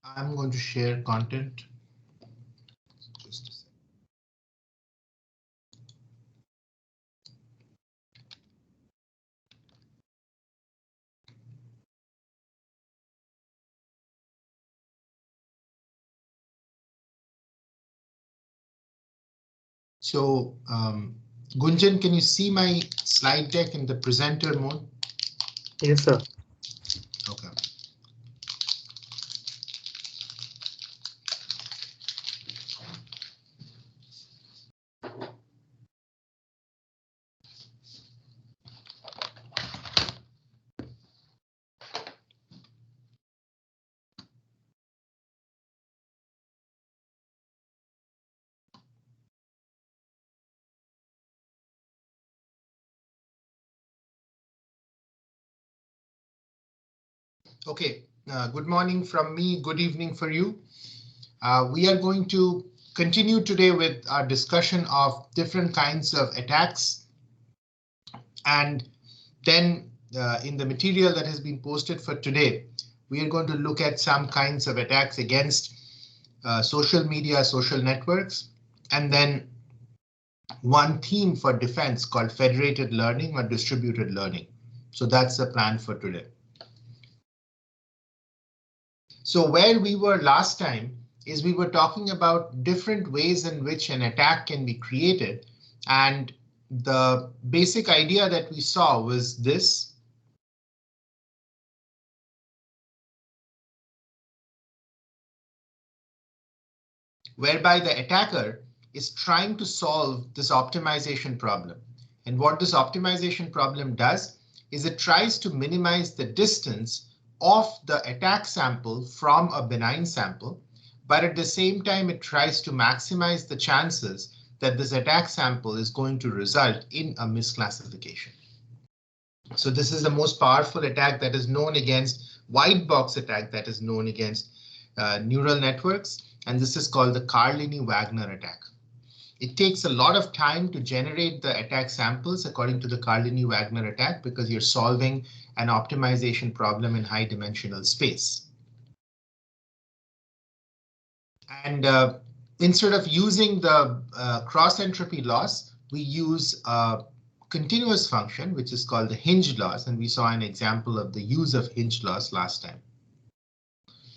I'm going to share content. Just a second. So, Gunjan, can you see my slide deck in the presenter mode? Yes, sir. Okay. Okay, good morning from me, good evening for you. We are going to continue today with our discussion of different kinds of attacks. And then in the material that has been posted for today, we are going to look at some kinds of attacks against social media, social networks, and then one theme for defense called federated learning or distributed learning. So that's the plan for today. So where we were last time is we were talking about different ways in which an attack can be created. And the basic idea that we saw was this. Whereby the attacker is trying to solve this optimization problem. And what this optimization problem does is it tries to minimize the distance of the attack sample from a benign sample, but at the same time, it tries to maximize the chances that this attack sample is going to result in a misclassification. So this is the most powerful attack that is known against white box attack that is known against neural networks. And this is called the Carlini-Wagner attack. It takes a lot of time to generate the attack samples according to the Carlini-Wagner attack because you're solving an optimization problem in high dimensional space. And instead of using the cross entropy loss, we use a continuous function, which is called the hinge loss. And we saw an example of the use of hinge loss last time.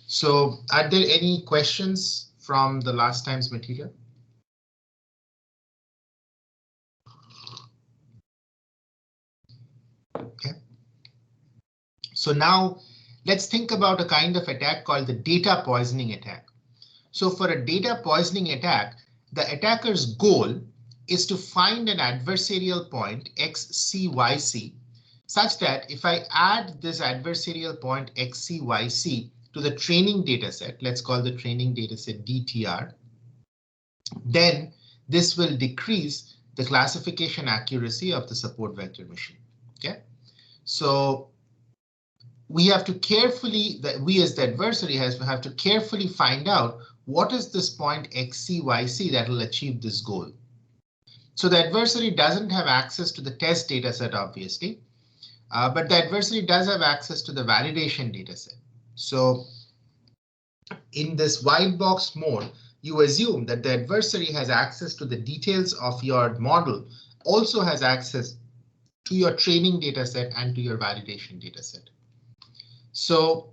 So are there any questions from the last time's material? Okay. So now let's think about a kind of attack called the data poisoning attack. So for a data poisoning attack, the attacker's goal is to find an adversarial point XCYC such that if I add this adversarial point XCYC to the training data set, let's call the training data set DTR, then this will decrease the classification accuracy of the support vector machine. Okay, so we have to carefully, we as the adversary have to carefully find out what is this point XCYC that will achieve this goal. So the adversary doesn't have access to the test data set, obviously, but the adversary does have access to the validation data set. So in this white box mode, you assume that the adversary has access to the details of your model, also has access to your training data set and to your validation data set. So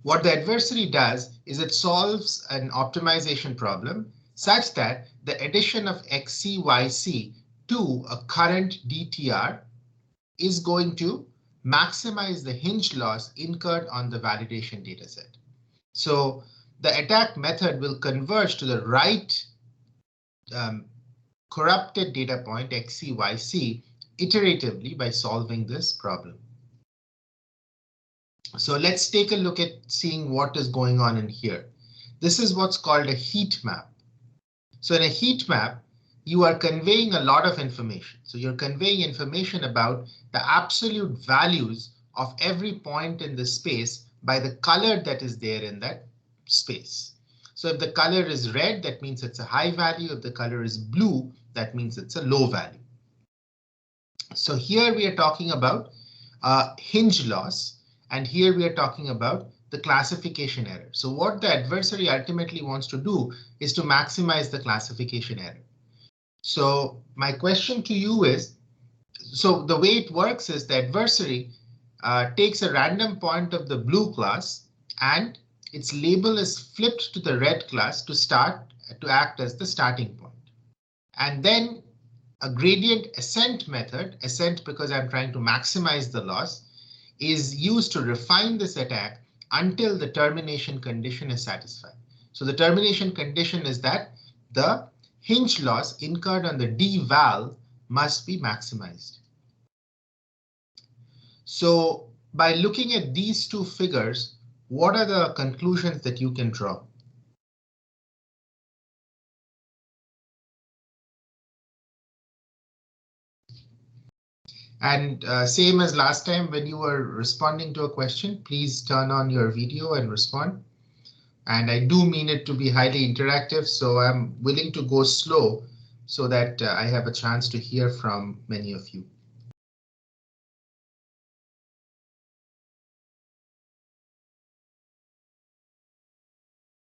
what the adversary does is it solves an optimization problem such that the addition of XCYC to a current DTR is going to maximize the hinge loss incurred on the validation dataset. So the attack method will converge to the right corrupted data point XCYC iteratively by solving this problem. So let's take a look at seeing what is going on in here. This is what's called a heat map. So in a heat map, you are conveying a lot of information. So you're conveying information about the absolute values of every point in the space by the color that is there in that space. So if the color is red, that means it's a high value. If the color is blue, that means it's a low value. So here we are talking about hinge loss. And here we are talking about the classification error. So what the adversary ultimately wants to do is to maximize the classification error. So my question to you is, so the way it works is the adversary takes a random point of the blue class and its label is flipped to the red class to act as the starting point. And then a gradient ascent method, ascent because I'm trying to maximize the loss, is used to refine this attack until the termination condition is satisfied. So the termination condition is that the hinge loss incurred on the D valve must be maximized. So by looking at these two figures, what are the conclusions that you can draw? And same as last time, when you were responding to a question, please turn on your video and respond. And I do mean it to be highly interactive, so I'm willing to go slow so that I have a chance to hear from many of you.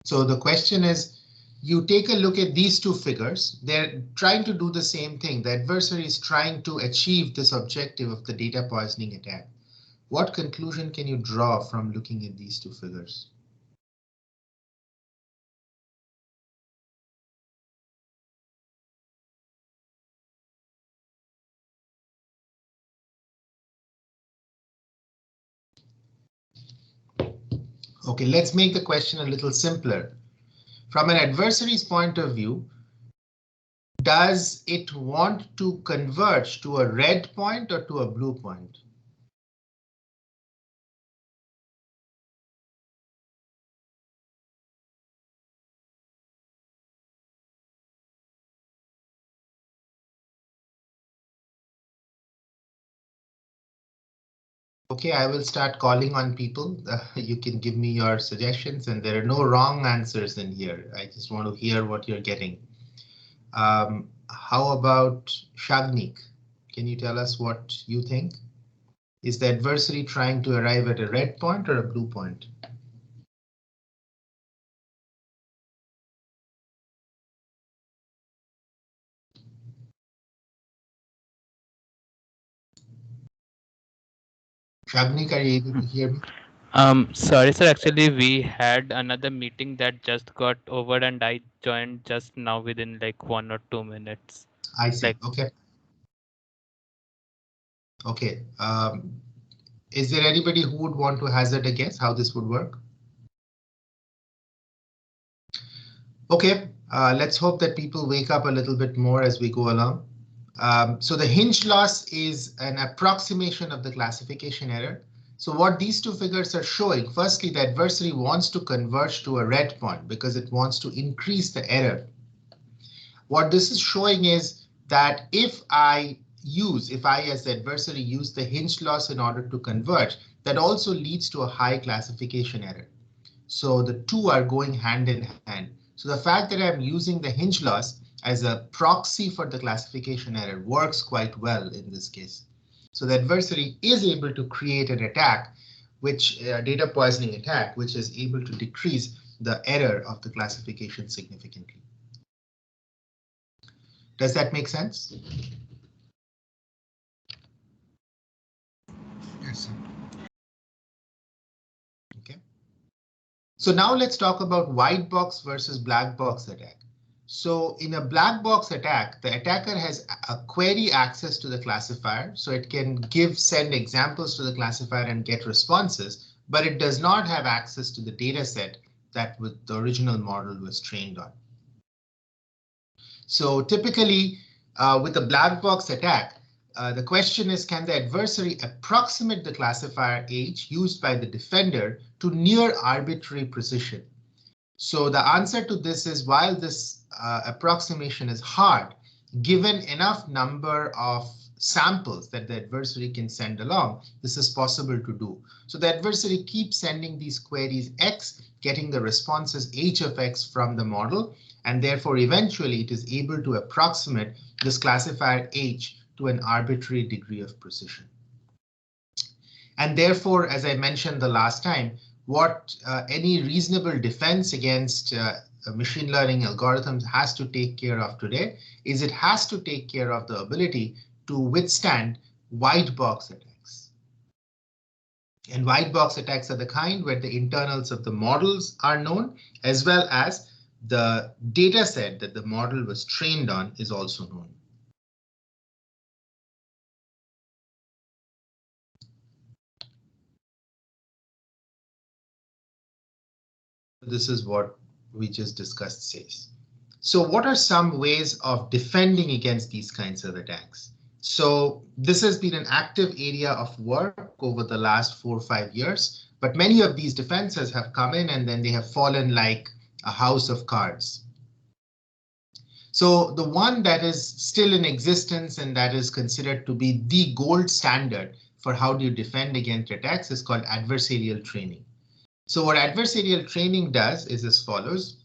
So the question is, you take a look at these two figures. They're trying to do the same thing. The adversary is trying to achieve this objective of the data poisoning attack. What conclusion can you draw from looking at these two figures? Okay, let's make the question a little simpler. From an adversary's point of view, does it want to converge to a red point or to a blue point? Okay, I will start calling on people. You can give me your suggestions, and there are no wrong answers in here. I just want to hear what you're getting. How about Shagnik? Can you tell us what you think? Is the adversary trying to arrive at a red point or a blue point? Shagnik, are you able to hear me? Sorry, sir. Actually, we had another meeting that just got over, and I joined just now within like 1 or 2 minutes. I see. Like, Okay. Okay. Is there anybody who would want to hazard a guess how this would work? Okay, let's hope that people wake up a little bit more as we go along. So the hinge loss is an approximation of the classification error. So what these two figures are showing, firstly, the adversary wants to converge to a red point because it wants to increase the error. What this is showing is that if I as the adversary use the hinge loss in order to converge, that also leads to a high classification error. So the two are going hand in hand. So the fact that I'm using the hinge loss as a proxy for the classification error works quite well in this case. So the adversary is able to create an attack, which data poisoning attack, which is able to decrease the error of the classification significantly. Does that make sense? Yes, sir. Okay. So now let's talk about white box versus black box attack. So in a black box attack, the attacker has a query access to the classifier, so it can send examples to the classifier and get responses, but it does not have access to the data set that the original model was trained on. So typically with a black box attack, the question is, can the adversary approximate the classifier age used by the defender to near arbitrary precision? So the answer to this is, while this approximation is hard, given enough number of samples that the adversary can send along, this is possible to do. So the adversary keeps sending these queries X, getting the responses H of X from the model, and therefore eventually it is able to approximate this classifier H to an arbitrary degree of precision. And therefore, as I mentioned the last time, what any reasonable defense against machine learning algorithms has to take care of today is it has to take care of the ability to withstand white box attacks. And white box attacks are the kind where the internals of the models are known, as well as the data set that the model was trained on is also known. This is what we just discussed says. So what are some ways of defending against these kinds of attacks? So this has been an active area of work over the last 4 or 5 years, but many of these defenses have come in and then they have fallen like a house of cards. So the one that is still in existence and that is considered to be the gold standard for how do you defend against attacks is called adversarial training. So what adversarial training does is as follows.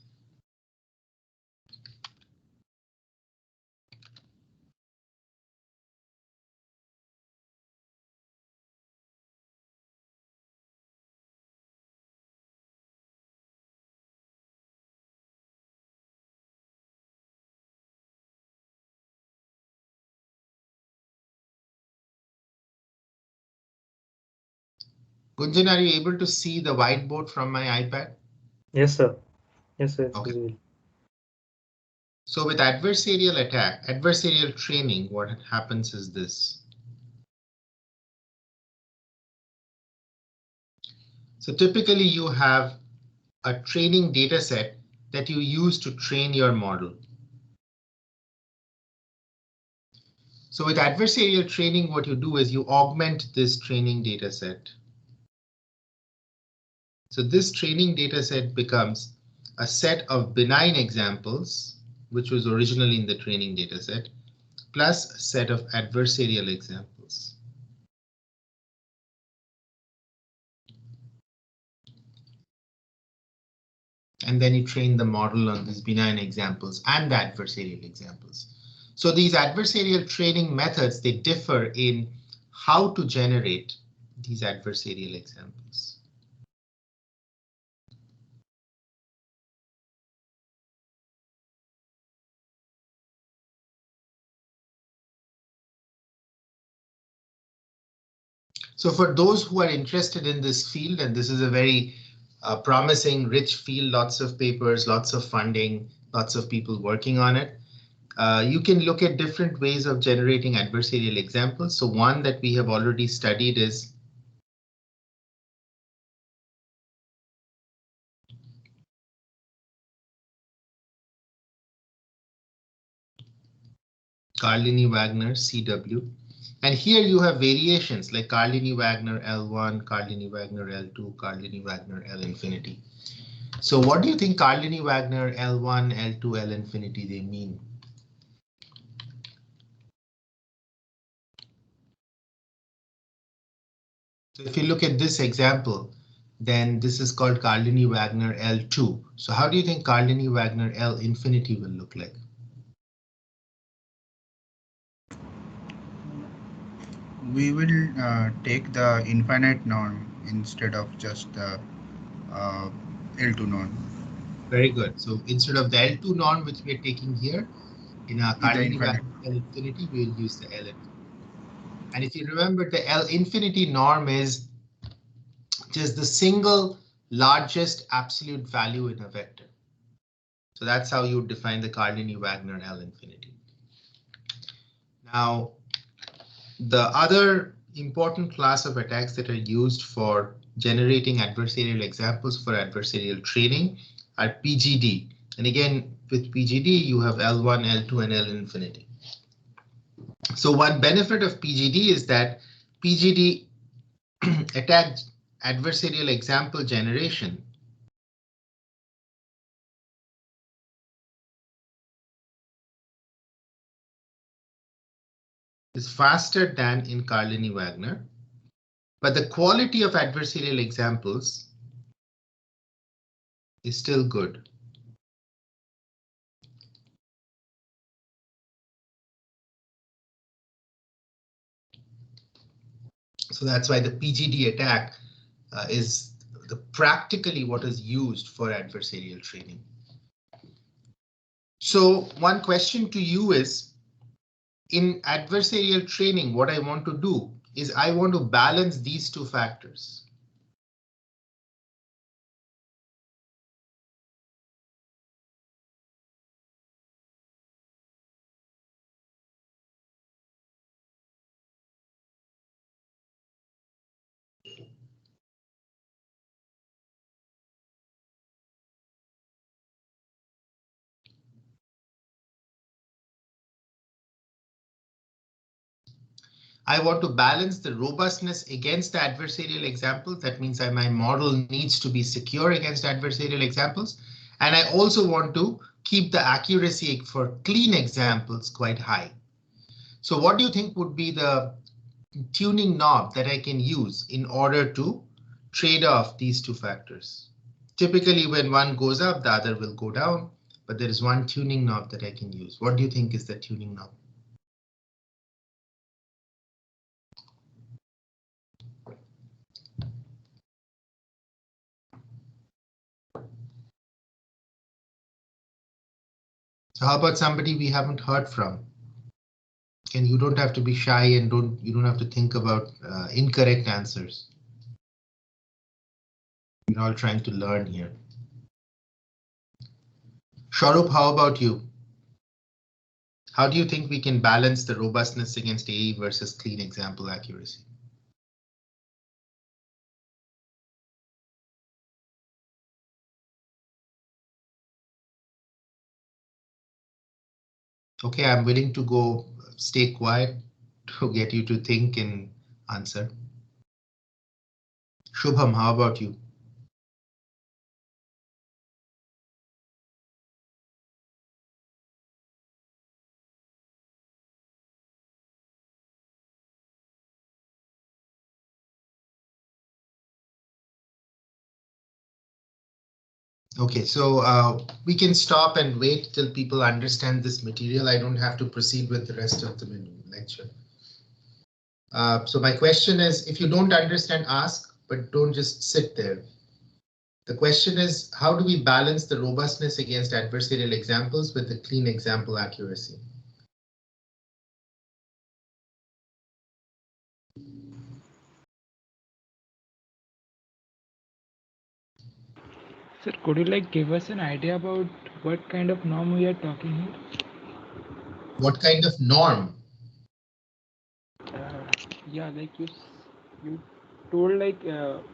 Gunjan, are you able to see the whiteboard from my iPad? Yes, sir. Yes, sir. It's Okay. visible. So with adversarial training, what happens is this. So typically you have a training data set that you use to train your model. So with adversarial training, what you do is you augment this training data set. So this training data set becomes a set of benign examples, which was originally in the training data set, plus a set of adversarial examples. And then you train the model on these benign examples and the adversarial examples. So these adversarial training methods, they differ in how to generate these adversarial examples. So for those who are interested in this field, and this is a very promising, rich field, lots of papers, lots of funding, lots of people working on it. You can look at different ways of generating adversarial examples. So one that we have already studied is Carlini-Wagner CW. And here you have variations like Carlini-Wagner L1, Carlini-Wagner L2, Carlini-Wagner L infinity. So what do you think Carlini-Wagner L1, L2, L infinity they mean? So if you look at this example, then this is called Carlini-Wagner L2. So how do you think Carlini-Wagner L infinity will look like? We will take the infinite norm instead of just the uh, L2 norm. Very good. So instead of the L2 norm, which we are taking here, in our The infinite. Carlini-Wagner L infinity, we will use the L infinity. And if you remember, the L infinity norm is just the single largest absolute value in a vector. So that's how you define the Carlini-Wagner L infinity. Now, the other important class of attacks that are used for generating adversarial examples for adversarial training are PGD. And again, with PGD, you have L1, L2, and L infinity. So one benefit of PGD is that PGD attack adversarial example generation is faster than in Carlini-Wagner, but the quality of adversarial examples is still good. So that's why the PGD attack is practically what is used for adversarial training. So one question to you is, in adversarial training, what I want to do is I want to balance these two factors. I want to balance the robustness against the adversarial examples. That means that my model needs to be secure against adversarial examples. And I also want to keep the accuracy for clean examples quite high. So what do you think would be the tuning knob that I can use in order to trade off these two factors? Typically, when one goes up, the other will go down, but there is one tuning knob that I can use. What do you think is the tuning knob? So how about somebody we haven't heard from? And you don't have to be shy and you don't have to think about incorrect answers. We're all trying to learn here. Sharup, how about you? How do you think we can balance the robustness against AE versus clean example accuracy? Okay, I'm willing to go stay quiet to get you to think and answer. Shubham, how about you? Okay, so we can stop and wait till people understand this material. I don't have to proceed with the rest of the lecture. So my question is, if you don't understand, ask, but don't just sit there. The question is, how do we balance the robustness against adversarial examples with the clean example accuracy? Sir, could you give us an idea about what kind of norm we are talking here? What kind of norm? Yeah, you told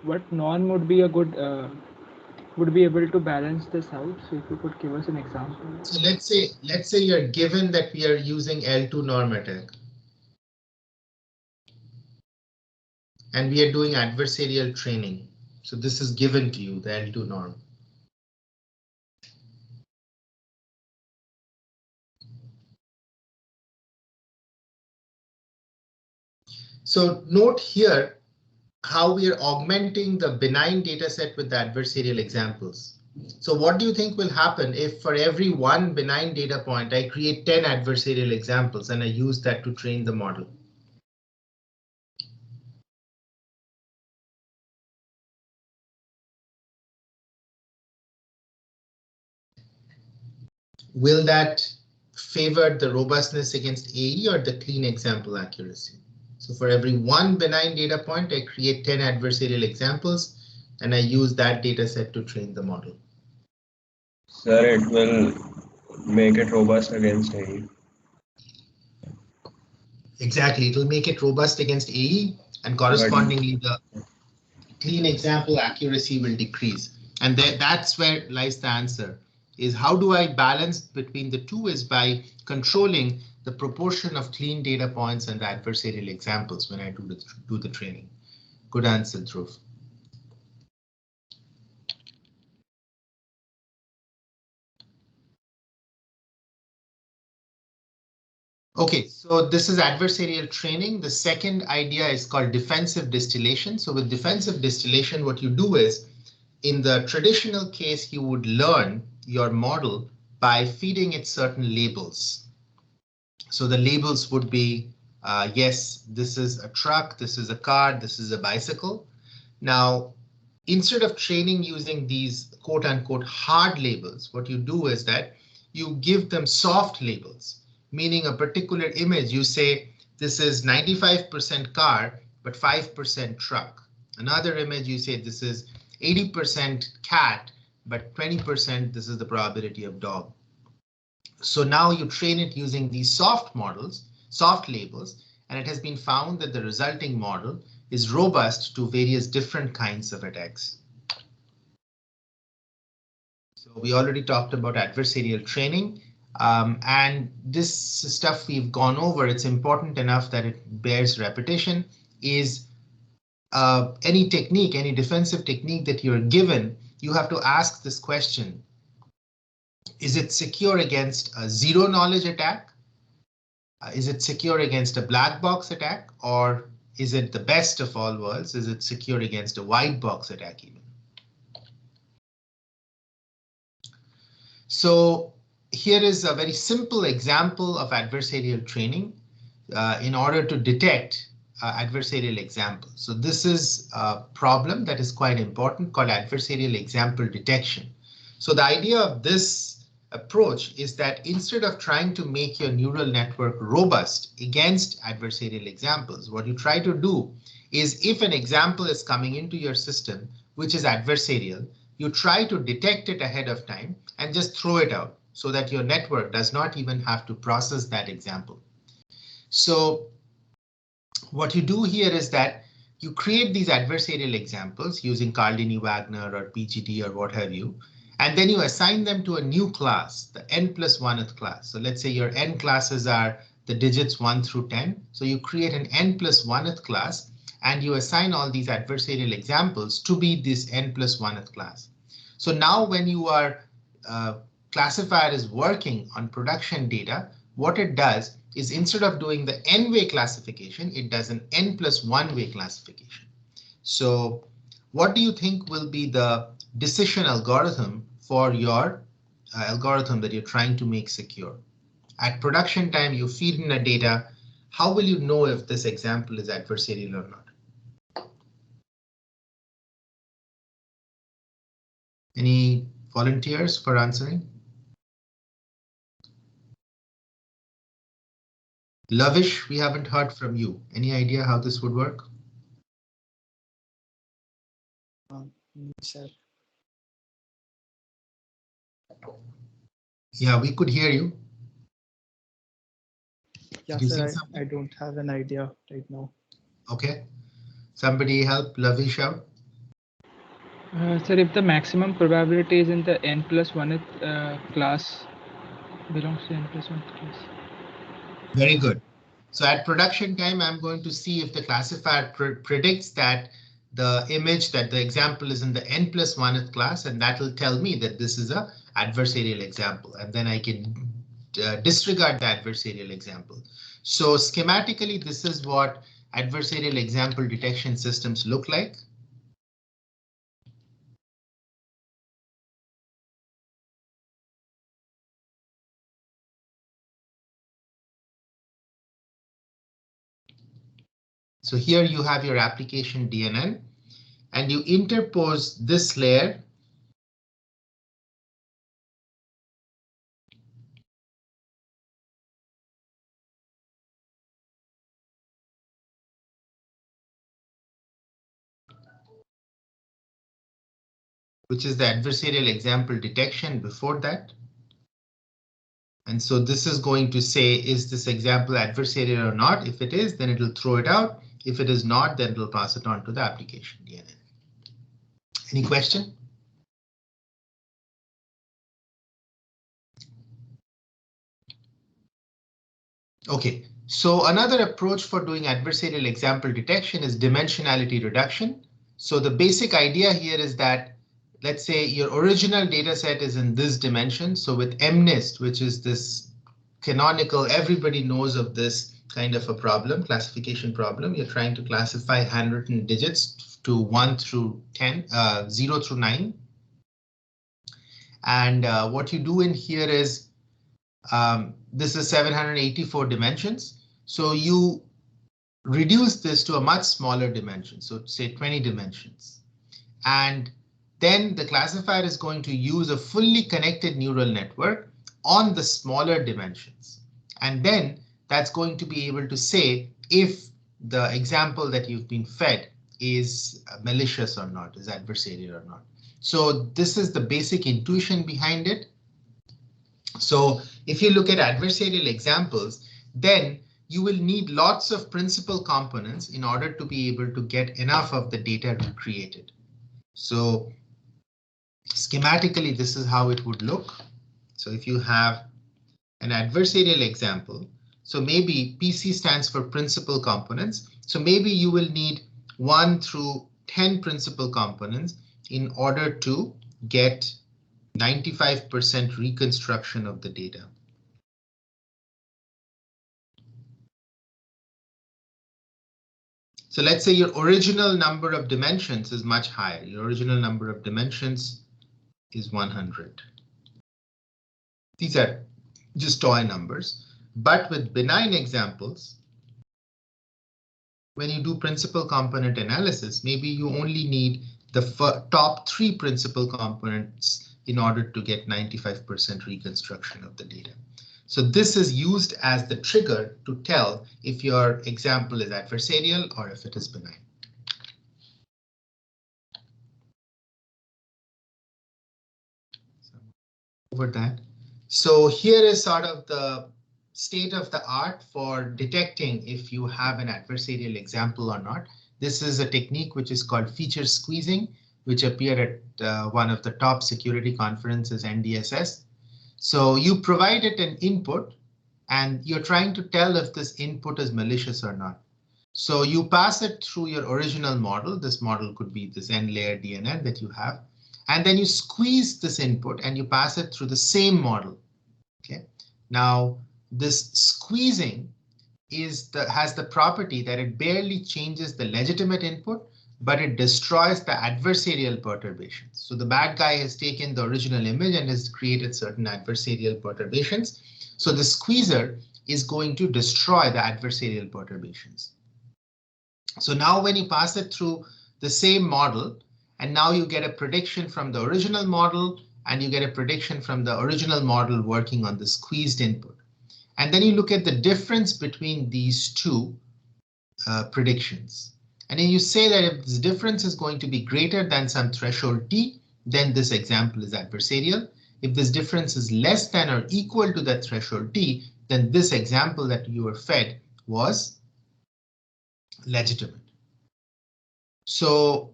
what norm would be a good would be able to balance this out. So if you could give us an example. So let's say you're given that we are using L2 norm attack. And we are doing adversarial training. So this is given to you, the L2 norm. So note here how we are augmenting the benign data set with the adversarial examples. So what do you think will happen if for every one benign data point, I create 10 adversarial examples and I use that to train the model? Will that favor the robustness against AE or the clean example accuracy? So for every one benign data point, I create 10 adversarial examples and I use that data set to train the model. Sir, it will make it robust against AE. Exactly, it will make it robust against AE and correspondingly the clean example accuracy will decrease. And that's where lies the answer, is how do I balance between the two is by controlling the proportion of clean data points and the adversarial examples when I do the training. Good answer, Dhruv. Okay, so this is adversarial training. The second idea is called defensive distillation. So with defensive distillation, what you do is, in the traditional case, you would learn your model by feeding it certain labels. So the labels would be yes, this is a truck, this is a car, this is a bicycle. Now, instead of training using these quote unquote hard labels, what you do is that you give them soft labels, meaning a particular image. You say this is 95% car, but 5% truck. Another image, you say this is 80% cat, but 20% this is the probability of dog. So now you train it using these soft models, soft labels, and it has been found that the resulting model is robust to various different kinds of attacks. So we already talked about adversarial training, and this stuff we've gone over. It's important enough that it bears repetition. Is any technique, any defensive technique that you're given, you have to ask this question. Is it secure against a zero knowledge attack? Is it secure against a black box attack? Or is it the best of all worlds? Is it secure against a white box attack even? So here is a very simple example of adversarial training in order to detect adversarial examples. So this is a problem that is quite important called adversarial example detection. So the idea of this approach is that instead of trying to make your neural network robust against adversarial examples, what you try to do is if an example is coming into your system, which is adversarial, you try to detect it ahead of time and just throw it out so that your network does not even have to process that example. So what you do here is that you create these adversarial examples using Cardini-Wagner or PGD or what have you, and then you assign them to a new class, the n+1th class. So let's say your n classes are the digits 1 through 10. So you create an n+1th class and you assign all these adversarial examples to be this n+1th class. So now when you are classifier is working on production data, what it does is instead of doing the n-way classification, it does an n+1-way classification. So what do you think will be the decision algorithm for your algorithm that you're trying to make secure? At production time, you feed in the data. How will you know if this example is adversarial or not? Any volunteers for answering? Lavish, we haven't heard from you. Any idea how this would work? Sir. Yeah, we could hear you. Yeah, sir, I don't have an idea right now. Okay. Somebody help Lavish out. Sir, if the maximum probability is in the n+1th class, belongs to n+1th class. Very good. So at production time, I'm going to see if the classifier predicts that the image, that the example is in the n+1th class, and that will tell me that this is a adversarial example, and then I can disregard the adversarial example. So schematically, this is what adversarial example detection systems look like. So here you have your application DNN, and you interpose this layer which is the adversarial example detection before that. And so this is going to say, is this example adversarial or not? If it is, then it will throw it out. If it is not, then it will pass it on to the application DNN. Any question? Okay, so another approach for doing adversarial example detection is dimensionality reduction. So the basic idea here is that, let's say your original data set is in this dimension. So with MNIST, which is this canonical, everybody knows of this kind of a problem, classification problem. You're trying to classify handwritten digits to 1 through 10, 0 through 9. And what you do in here is this is 784 dimensions. So you reduce this to a much smaller dimension, so say 20 dimensions. And then the classifier is going to use a fully connected neural network on the smaller dimensions. And then that's going to be able to say if the example that you've been fed is malicious or not, is adversarial or not. So this is the basic intuition behind it. So if you look at adversarial examples, then you will need lots of principal components in order to be able to get enough of the data recreated. So schematically, this is how it would look. So if you have an adversarial example, so maybe PC stands for principal components. So maybe you will need 1 through 10 principal components in order to get 95% reconstruction of the data. So let's say your original number of dimensions is much higher. Your original number of dimensions is 100. These are just toy numbers, but with benign examples, when you do principal component analysis, maybe you only need the top 3 principal components in order to get 95% reconstruction of the data. So this is used as the trigger to tell if your example is adversarial or if it is benign. So over that. So here is sort of the state of the art for detecting if you have an adversarial example or not. This is a technique which is called feature squeezing, which appeared at one of the top security conferences, NDSS. So you provide it an input and you're trying to tell if this input is malicious or not. So you pass it through your original model. This model could be this n-layer DNN that you have. And then you squeeze this input and you pass it through the same model. Okay. Now, this squeezing has the property that it barely changes the legitimate input, but it destroys the adversarial perturbations. So the bad guy has taken the original image and has created certain adversarial perturbations. So the squeezer is going to destroy the adversarial perturbations. So now when you pass it through the same model, and now you get a prediction from the original model, and you get a prediction from the original model working on the squeezed input. And then you look at the difference between these two predictions. And then you say that if this difference is going to be greater than some threshold t, then this example is adversarial. If this difference is less than or equal to that threshold t, then this example that you were fed was legitimate. So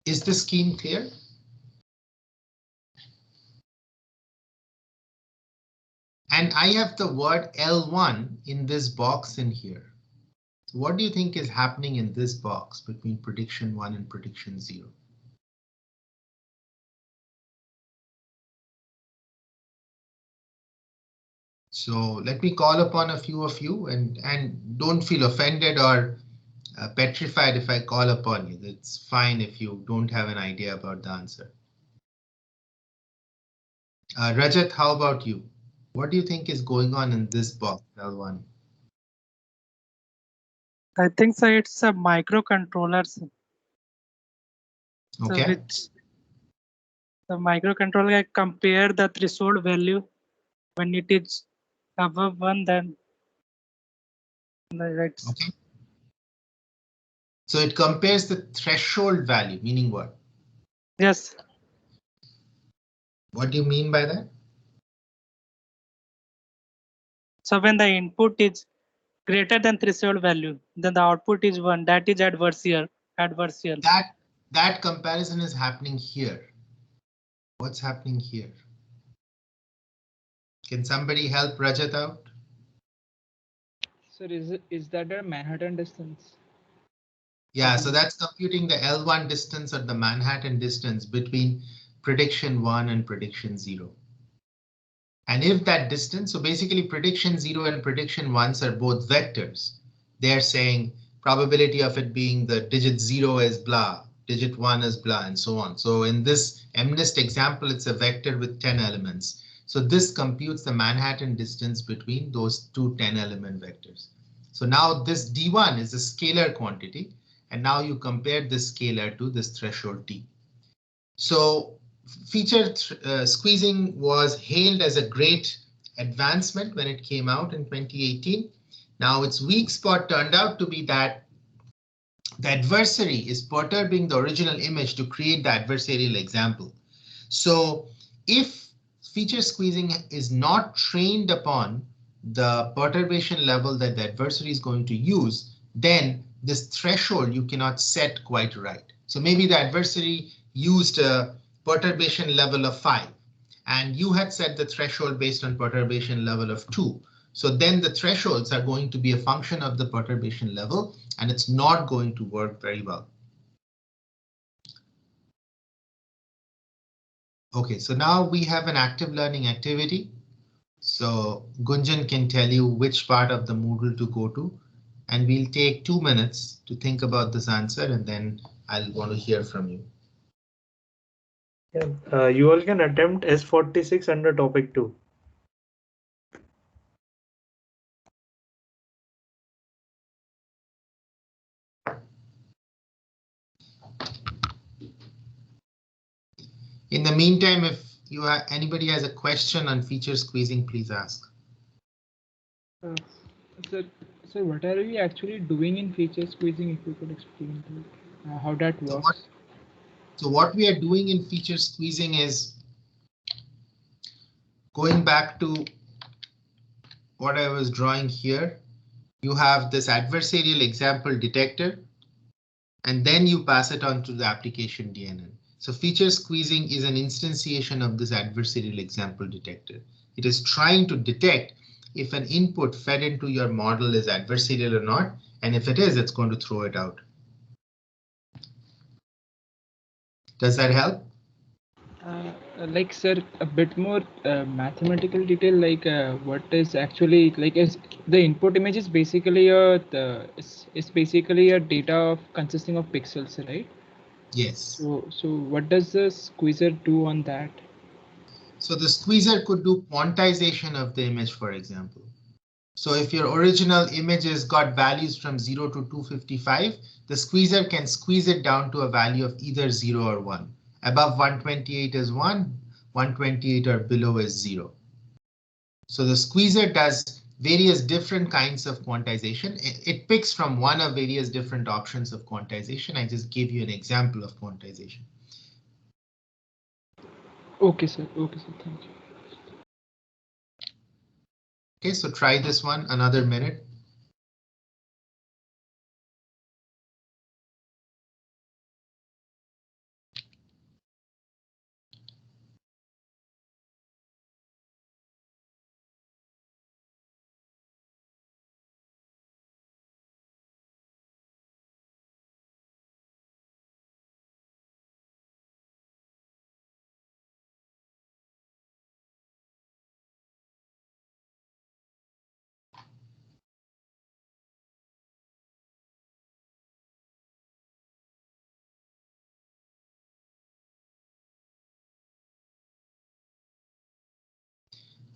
is the scheme clear? And I have the word L1 in this box in here. What do you think is happening in this box between prediction 1 and prediction 0? So let me call upon a few of you and don't feel offended or petrified if I call upon you. It's fine if you don't have an idea about the answer. Rajat, how about you? What do you think is going on in this box, L1? I think so. It's a microcontroller. Okay. So which the microcontroller compare the threshold value when it is above 1, then that's okay. So it compares the threshold value, meaning what? yes. What do you mean by that? So when the input is greater than threshold value, then the output is 1. That is adversarial. That comparison is happening here. What's happening here? Can somebody help Rajat out? Sir, is that a Manhattan distance? Yeah, so that's computing the L1 distance or the Manhattan distance between prediction 1 and prediction 0. And if that distance, so basically prediction 0 and prediction 1s are both vectors. They're saying probability of it being the digit 0 is blah, digit 1 is blah, and so on. So in this MNIST example, it's a vector with 10 elements. So this computes the Manhattan distance between those two 10-element vectors. So now this D1 is a scalar quantity, and now you compare this scalar to this threshold T. So feature squeezing was hailed as a great advancement when it came out in 2018. Now its weak spot turned out to be that the adversary is perturbing the original image to create the adversarial example. So if feature squeezing is not trained upon the perturbation level that the adversary is going to use, then this threshold you cannot set quite right. So maybe the adversary used a perturbation level of 5, and you had set the threshold based on perturbation level of 2. So then the thresholds are going to be a function of the perturbation level, and it's not going to work very well. Okay, so now we have an active learning activity. So Gunjan can tell you which part of the Moodle to go to, and we'll take 2 minutes to think about this answer, and then I'll want to hear from you. Yeah, you all can attempt S46 under topic 2. In the meantime, if anybody has a question on feature squeezing, please ask. So what are we actually doing in feature squeezing? If you could explain how that works. So what we are doing in feature squeezing is going back to what I was drawing here. You have this adversarial example detector, and then you pass it on to the application DNN. So feature squeezing is an instantiation of this adversarial example detector. It is trying to detect if an input fed into your model is adversarial or not, and if it is, it's going to throw it out. Does that help? Like, sir, a bit more mathematical detail, like what is actually, like, is the input image is basically it's basically a data consisting of pixels, right? Yes. So what does the squeezer do on that? So the squeezer could do quantization of the image, for example. So if your original image has got values from 0 to 255, the squeezer can squeeze it down to a value of either 0 or 1. Above 128 is 1, 128 or below is 0. So the squeezer does various different kinds of quantization. It picks from one of various different options of quantization. I just gave you an example of quantization. Okay, sir. Okay, sir. Thank you. Okay, so try this one another minute.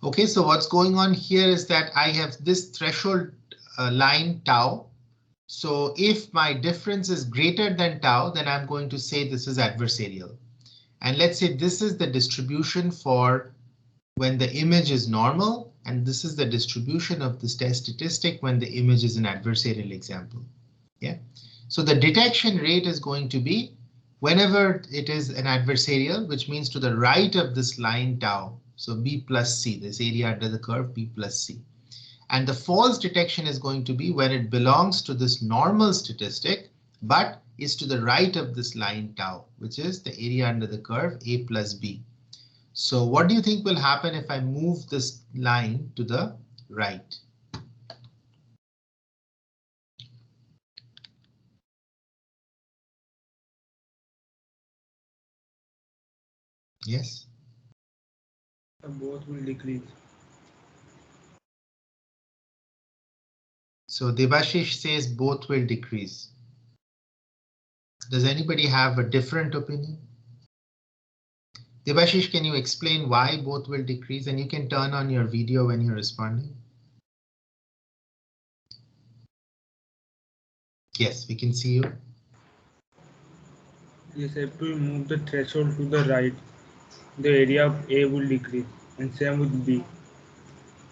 Okay, so what's going on here is that I have this threshold line tau. So if my difference is greater than tau, then I'm going to say this is adversarial. And let's say this is the distribution for when the image is normal, and this is the distribution of this test statistic when the image is an adversarial example. Yeah. So the detection rate is going to be whenever it is an adversarial, which means to the right of this line tau. So B plus C, this area under the curve, B plus C. And the false detection is going to be when it belongs to this normal statistic, but is to the right of this line tau, which is the area under the curve A plus B. So what do you think will happen if I move this line to the right? Yes. Both will decrease. So Debashish says both will decrease. Does anybody have a different opinion? Debashish, can you explain why both will decrease? And you can turn on your video when you're responding. Yes, we can see you. Yes, if we move the threshold to the right, the area of A will decrease, and same with B.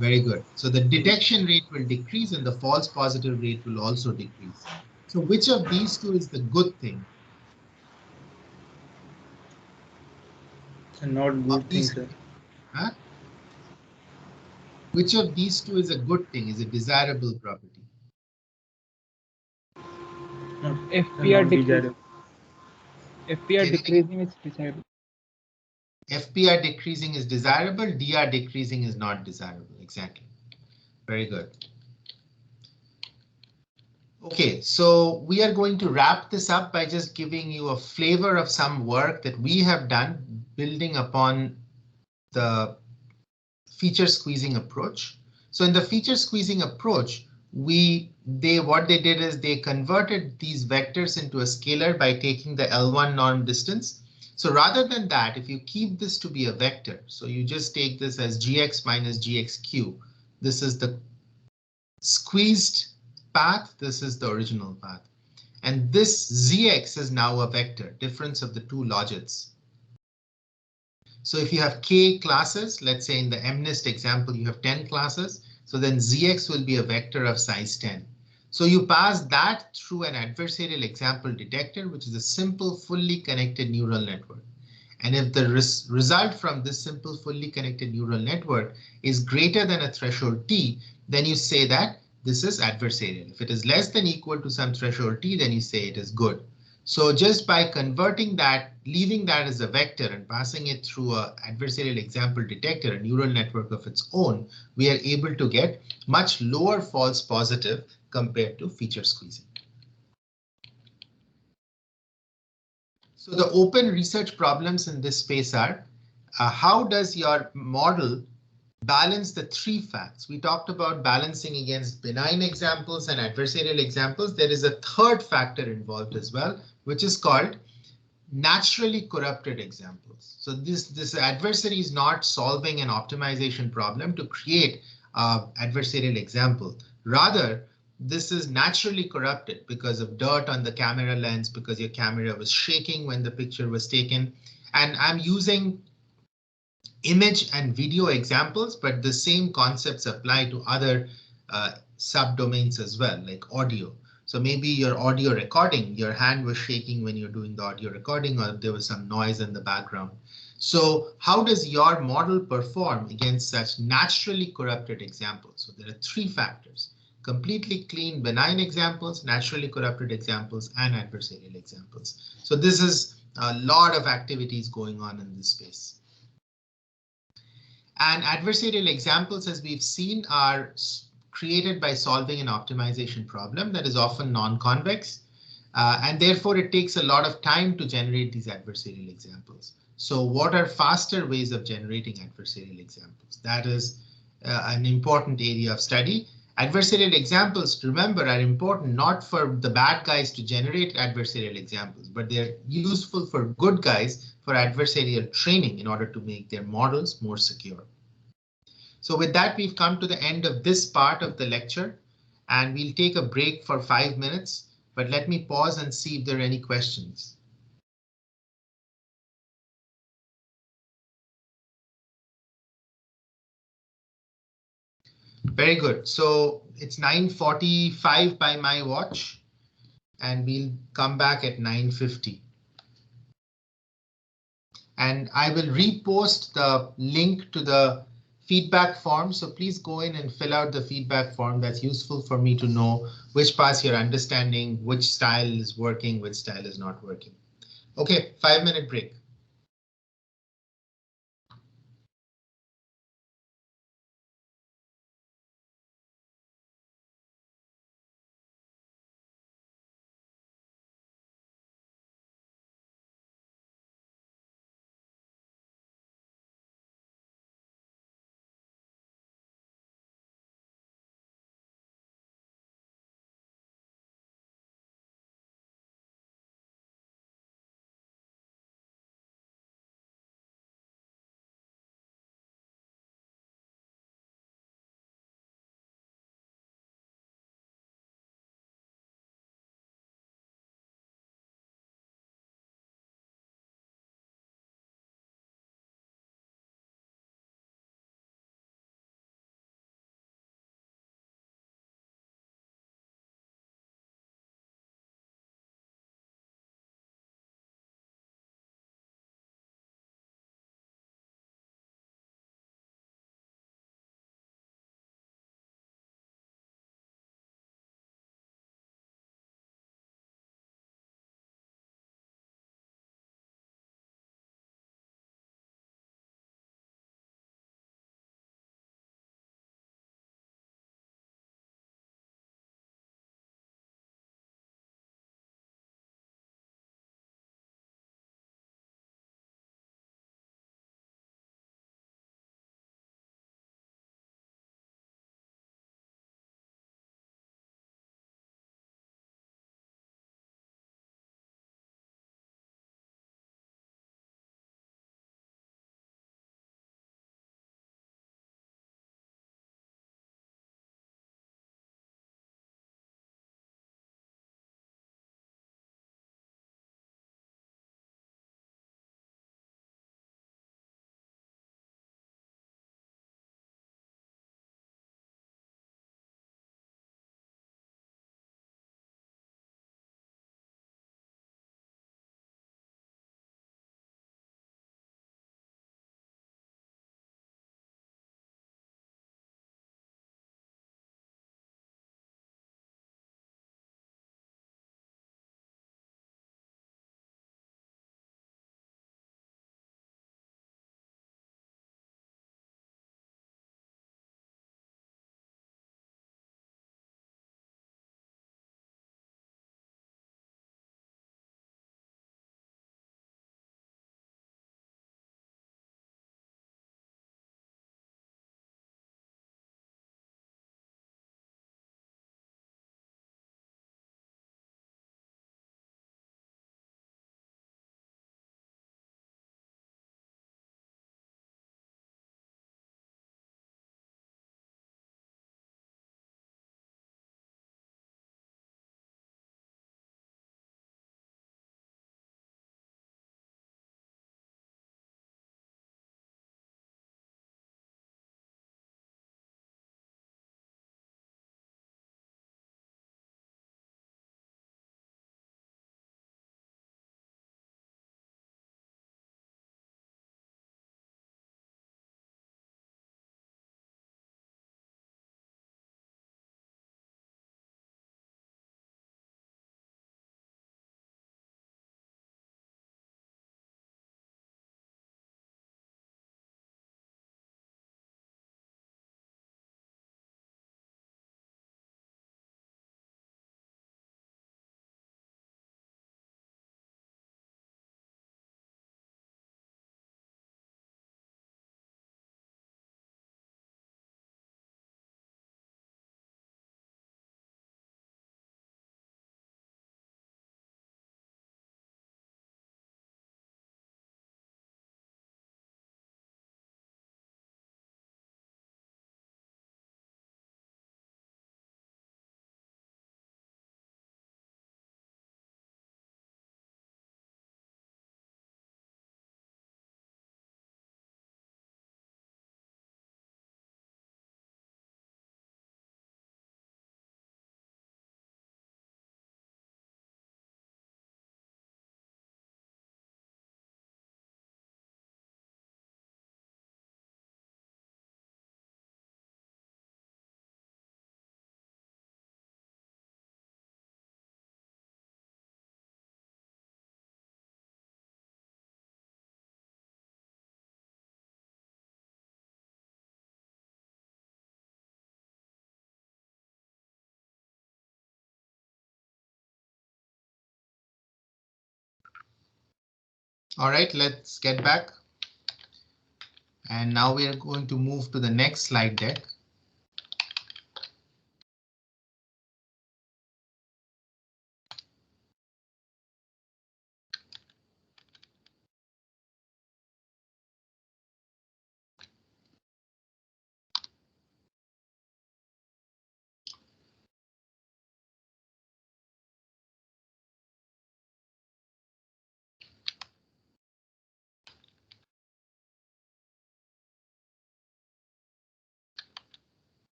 Very good. So the detection rate will decrease and the false positive rate will also decrease. So which of these two is the good thing? It's a not good thing, sir. Huh? Which of these two is a good thing, is a desirable property? Not, If sir, we are not desirable. decreasing, it's desirable. FPR decreasing is desirable, DR decreasing is not desirable. Exactly. Very good. Okay, so we are going to wrap this up by just giving you a flavor of some work that we have done building upon the feature squeezing approach. So in the feature squeezing approach, what they did is they converted these vectors into a scalar by taking the L1 norm distance. So rather than that, if you keep this to be a vector, so you just take this as gx minus gxq, this is the squeezed path, this is the original path. And this zx is now a vector, difference of the two logits. So if you have k classes, let's say in the MNIST example, you have 10 classes. So then Zx will be a vector of size 10. So you pass that through an adversarial example detector, which is a simple, fully connected neural network. And if the result from this simple, fully connected neural network is greater than a threshold t, then you say that this is adversarial. If it is less than equal to some threshold t, then you say it is good. So just by converting that, leaving that as a vector and passing it through an adversarial example detector, a neural network of its own, we are able to get much lower false positive compared to feature squeezing. So the open research problems in this space are, how does your model balance the three facts? We talked about balancing against benign examples and adversarial examples. There is a third factor involved as well, which is called naturally corrupted examples. So this adversary is not solving an optimization problem to create an adversarial example. Rather, this is naturally corrupted because of dirt on the camera lens, because your camera was shaking when the picture was taken. And I'm using image and video examples, but the same concepts apply to other subdomains as well, like audio. So maybe your audio recording, your hand was shaking when you're doing the audio recording, or there was some noise in the background. So how does your model perform against such naturally corrupted examples? So there are three factors: completely clean benign examples, naturally corrupted examples, and adversarial examples. So this is a lot of activities going on in this space. And adversarial examples, as we've seen, are created by solving an optimization problem that is often non-convex. And therefore, it takes a lot of time to generate these adversarial examples. So what are faster ways of generating adversarial examples? That is an important area of study. Adversarial examples, remember, are important not for the bad guys to generate adversarial examples, but they're useful for good guys for adversarial training in order to make their models more secure. So with that, we've come to the end of this part of the lecture, and we'll take a break for 5 minutes, but let me pause and see if there are any questions. Very good. So it's 9:45 by my watch, and we'll come back at 9:50. And I will repost the link to the feedback form. So please go in and fill out the feedback form. That's useful for me to know which parts you're understanding, which style is working, which style is not working. Okay, 5-minute break. All right, let's get back. And now we are going to move to the next slide deck.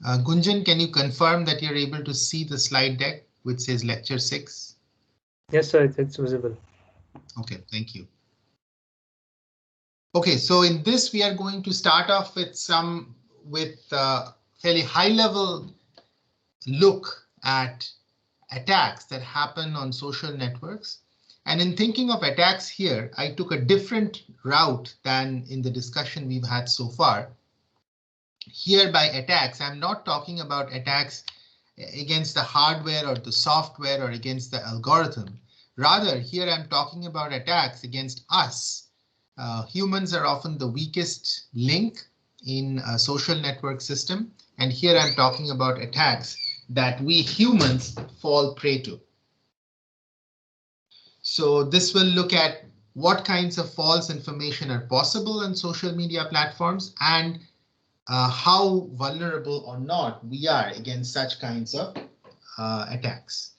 Gunjan, can you confirm that you're able to see the slide deck which says lecture 6? Yes, sir, it's visible. Okay, thank you. Okay, so in this we are going to start off with fairly high level look at attacks that happen on social networks. And in thinking of attacks here, I took a different route than in the discussion we've had so far. Here by attacks, I'm not talking about attacks against the hardware or the software or against the algorithm. Rather, here I'm talking about attacks against us. Humans are often the weakest link in a social network system. And here I'm talking about attacks that we humans fall prey to. So this will look at what kinds of false information are possible on social media platforms and how vulnerable or not we are against such kinds of attacks.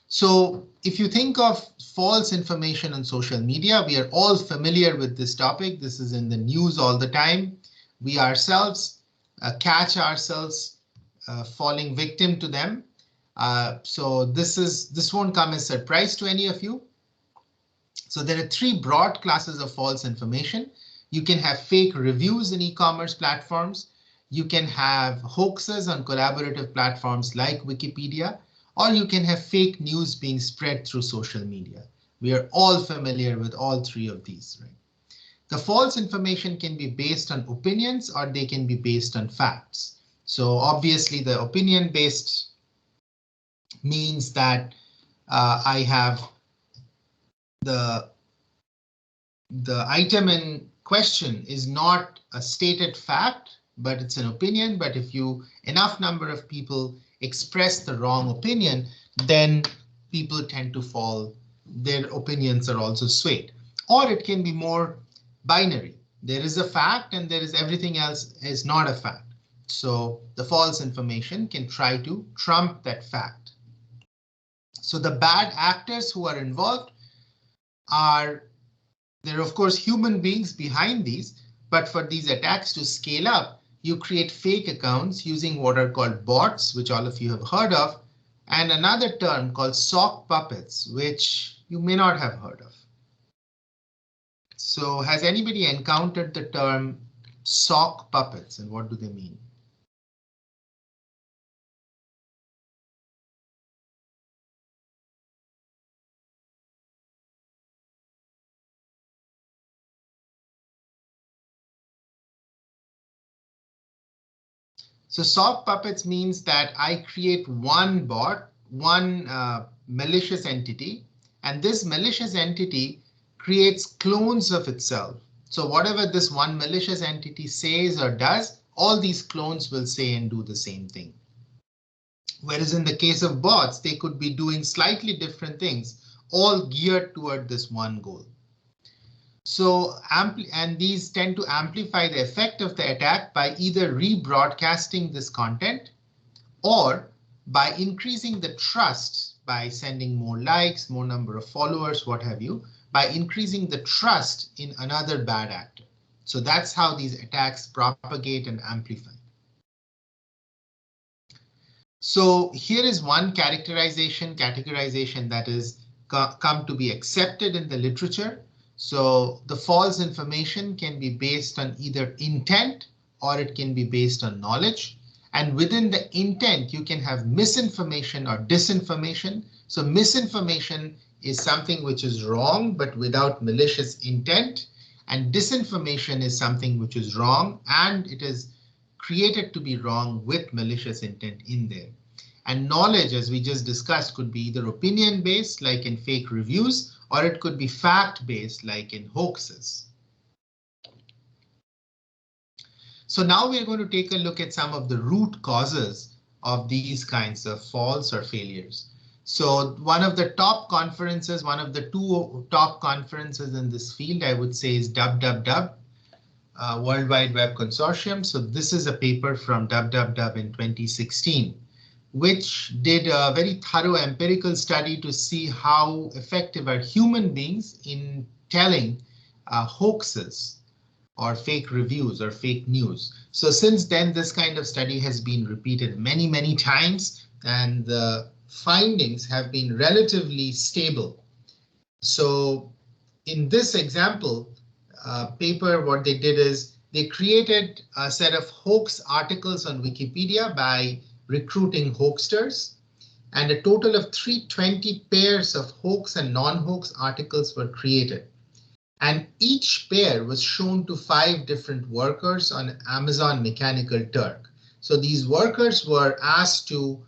So if you think of false information on social media, we are all familiar with this topic. This is in the news all the time. We ourselves catch ourselves falling victim to them. So this won't come as a surprise to any of you. So there are three broad classes of false information. You can have fake reviews in e-commerce platforms. You can have hoaxes on collaborative platforms like Wikipedia, or you can have fake news being spread through social media. We are all familiar with all three of these, right? The false information can be based on opinions or they can be based on facts. So obviously the opinion based means that I have the item in question is not a stated fact, but it's an opinion. But if enough number of people express the wrong opinion, then people tend to fall. Their opinions are also swayed. Or it can be more binary. There is a fact and there is everything else is not a fact. So the false information can try to trump that fact. So the bad actors who are involved there are of course human beings behind these, but for these attacks to scale up, you create fake accounts using what are called bots, which all of you have heard of, and another term called sock puppets, which you may not have heard of. So has anybody encountered the term sock puppets and what do they mean? So sock puppets means that I create one bot, one malicious entity, and this malicious entity creates clones of itself. So whatever this one malicious entity says or does, all these clones will say and do the same thing. Whereas in the case of bots, they could be doing slightly different things, all geared toward this one goal. So and these tend to amplify the effect of the attack by either rebroadcasting this content or by increasing the trust by sending more likes, more number of followers, what have you, by increasing the trust in another bad actor. So that's how these attacks propagate and amplify. So here is one categorization that is come to be accepted in the literature. So the false information can be based on either intent or it can be based on knowledge. And within the intent, you can have misinformation or disinformation. So misinformation is something which is wrong, but without malicious intent. And disinformation is something which is wrong, and it is created to be wrong with malicious intent in there. And knowledge, as we just discussed, could be either opinion based, like in fake reviews, or it could be fact based, like in hoaxes. So now we're going to take a look at some of the root causes of these kinds of faults or failures. So one of the top conferences, one of the two top conferences in this field, I would say, is WWW, World Wide Web Consortium. So this is a paper from WWW in 2016, which did a very thorough empirical study to see how effective are human beings in telling hoaxes or fake reviews or fake news. So since then, this kind of study has been repeated many, many times, and the findings have been relatively stable. So in this example paper, what they did is they created a set of hoax articles on Wikipedia by recruiting hoaxsters, and a total of 320 pairs of hoax and non-hoax articles were created. And each pair was shown to 5 different workers on Amazon Mechanical Turk. So these workers were asked to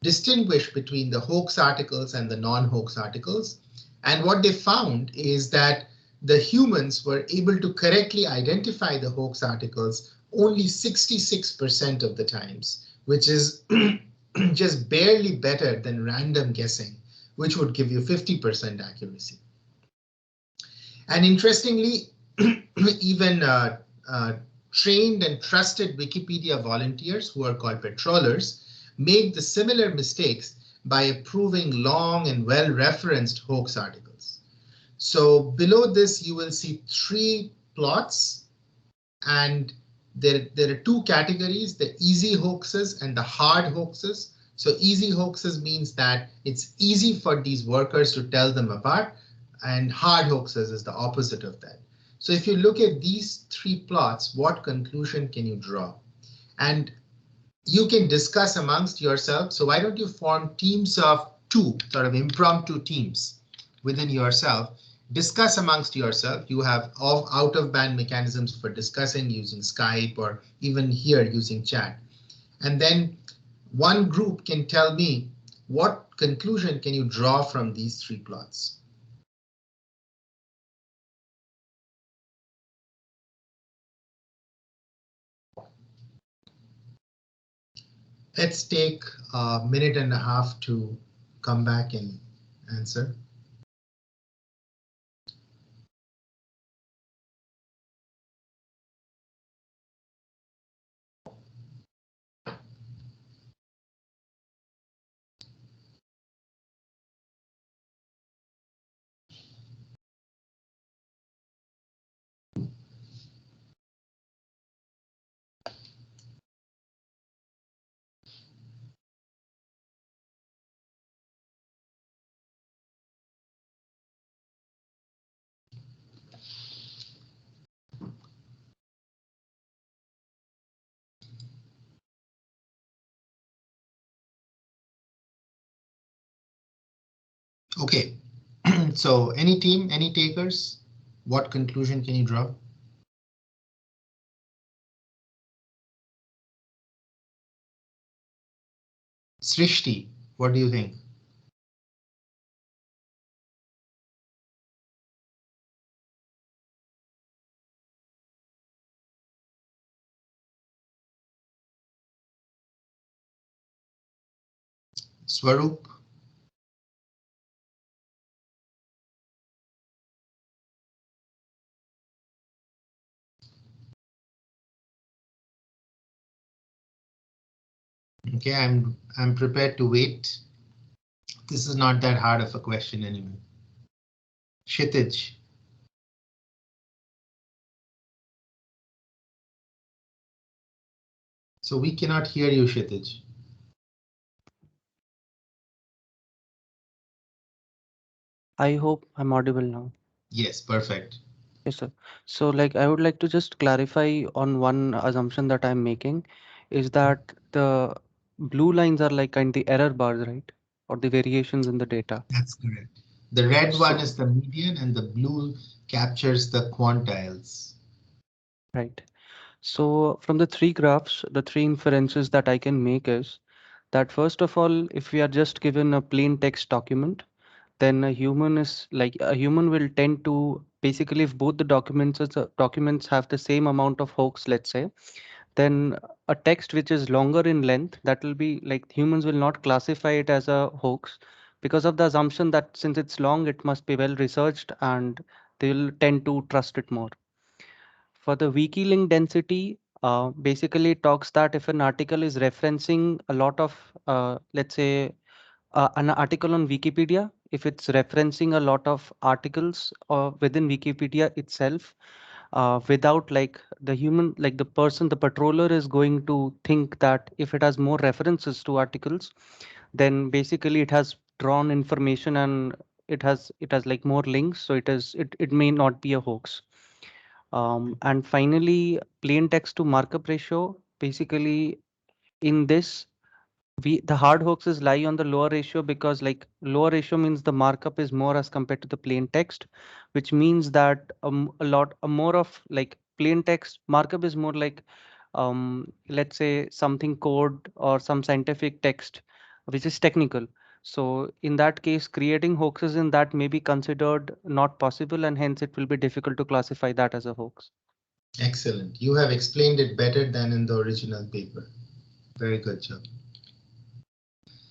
distinguish between the hoax articles and the non-hoax articles. And what they found is that the humans were able to correctly identify the hoax articles only 66% of the times, which is just barely better than random guessing, which would give you 50% accuracy. And interestingly, even trained and trusted Wikipedia volunteers, who are called patrollers, make the similar mistakes by approving long and well-referenced hoax articles. So below this, you will see 3 plots, and there are 2 categories, the easy hoaxes and the hard hoaxes. So easy hoaxes means that it's easy for these workers to tell them apart, and hard hoaxes is the opposite of that. So if you look at these 3 plots, what conclusion can you draw? And you can discuss amongst yourselves. So why don't you form teams of 2, sort of impromptu teams within yourself, discuss amongst yourself. You have out-of-band mechanisms for discussing using Skype or even here using chat. And then one group can tell me what conclusion can you draw from these 3 plots. Let's take a minute and a half to come back and answer. Okay, so any team, any takers? What conclusion can you draw? Srishti, what do you think? Swaroop? Okay, I'm prepared to wait. This is not that hard of a question anyway. Kshitij. So we cannot hear you, Kshitij. I hope I'm audible now. Yes, perfect. Yes, sir. So like I would like to just clarify on one assumption that I'm making is that the blue lines are like kind of the error bars, right? Or the variations in the data. That's correct. The red one is the median and the blue captures the quantiles. Right. So from the three graphs, the three inferences that I can make is that first of all, if we are just given a plain text document, then a human will tend to basically, if both the documents have the same amount of hoax, let's say, then a text which is longer in length, that will be like humans will not classify it as a hoax because of the assumption that since it's long, it must be well researched and they will tend to trust it more. For the wiki link density, basically it talks that if an article is referencing a lot of, let's say, an article on Wikipedia, if it's referencing a lot of articles within Wikipedia itself, without like the human, like the person, the patroller is going to think that if it has more references to articles, then basically it has drawn information and it has like more links, so it may not be a hoax. And finally, plain text to markup ratio. Basically, in this, the hard hoaxes lie on the lower ratio because like lower ratio means the markup is more as compared to the plain text, which means that a more of like plain text markup is more like let's say something code or some scientific text which is technical. So in that case, creating hoaxes in that may be considered not possible, and hence it will be difficult to classify that as a hoax. Excellent. You have explained it better than in the original paper. Very good job.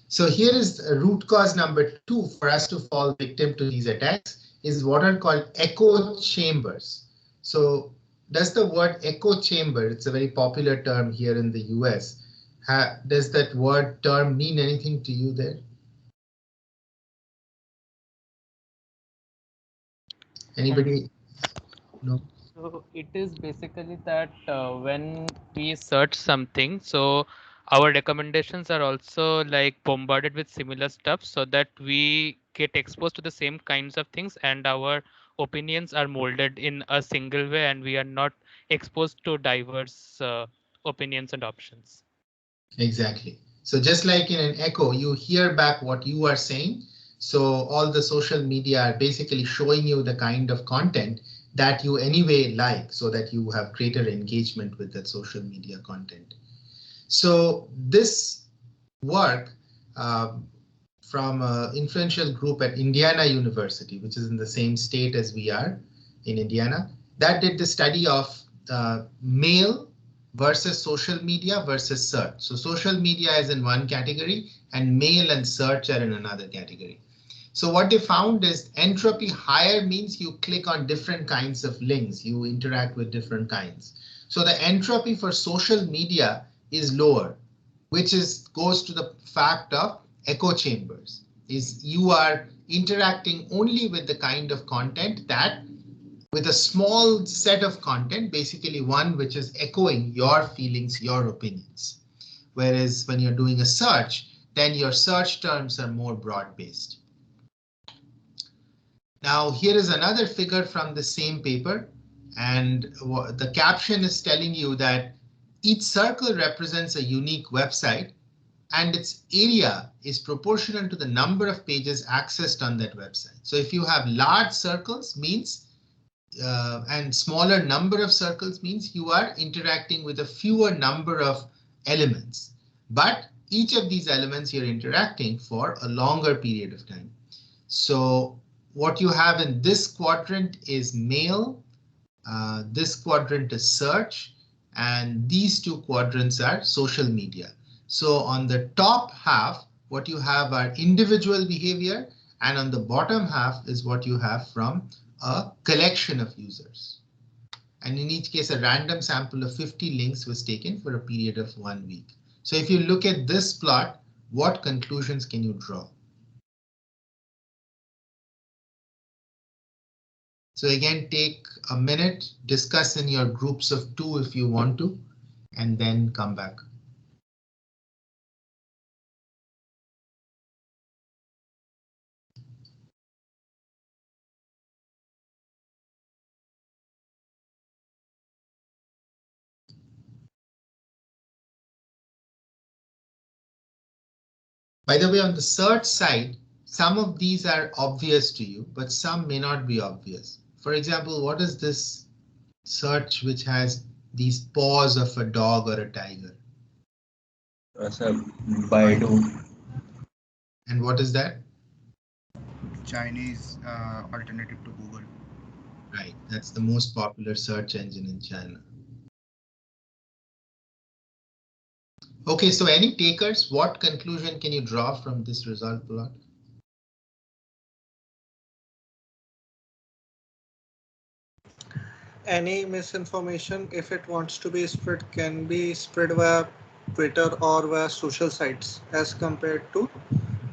So here is root cause number 2 for us to fall victim to these attacks is what are called echo chambers. So does the word echo chamber, it's a very popular term here in the US, does that word term mean anything to you there? Anybody? No. So it is basically that when we search something, so our recommendations are also like bombarded with similar stuff so that we get exposed to the same kinds of things and our opinions are molded in a single way and we are not exposed to diverse opinions and options. Exactly. So just like in an echo, you hear back what you are saying. So all the social media are basically showing you the kind of content that you anyway like so that you have greater engagement with that social media content. So this work from an influential group at Indiana University, which is in the same state as we are in Indiana, that did the study of mail versus social media versus search. So social media is in one category and mail and search are in another category. So what they found is entropy higher means you click on different kinds of links, you interact with different kinds. So the entropy for social media is lower, which goes to the fact of echo chambers, is you are interacting only with the kind of content that with a small set of content, basically one which is echoing your feelings, your opinions. Whereas when you're doing a search, then your search terms are more broad-based. Now, here is another figure from the same paper, and the caption is telling you that each circle represents a unique website, and its area is proportional to the number of pages accessed on that website. So if you have large circles means and smaller number of circles means you are interacting with a fewer number of elements. But each of these elements you're interacting for a longer period of time. So what you have in this quadrant is mail, this quadrant is search, and these two quadrants are social media. So on the top half, what you have are individual behavior, and on the bottom half is what you have from a collection of users. And in each case, a random sample of 50 links was taken for a period of 1 week. So if you look at this plot, what conclusions can you draw? So again, take a minute, discuss in your groups of 2 if you want to, and then come back. By the way, on the search side, some of these are obvious to you, but some may not be obvious. For example, what is this search which has these paws of a dog or a tiger? Sir, Baidu. And what is that? Chinese alternative to Google. Right, that's the most popular search engine in China. Okay, so any takers, what conclusion can you draw from this result plot? Any misinformation, if it wants to be spread, can be spread via Twitter or via social sites as compared to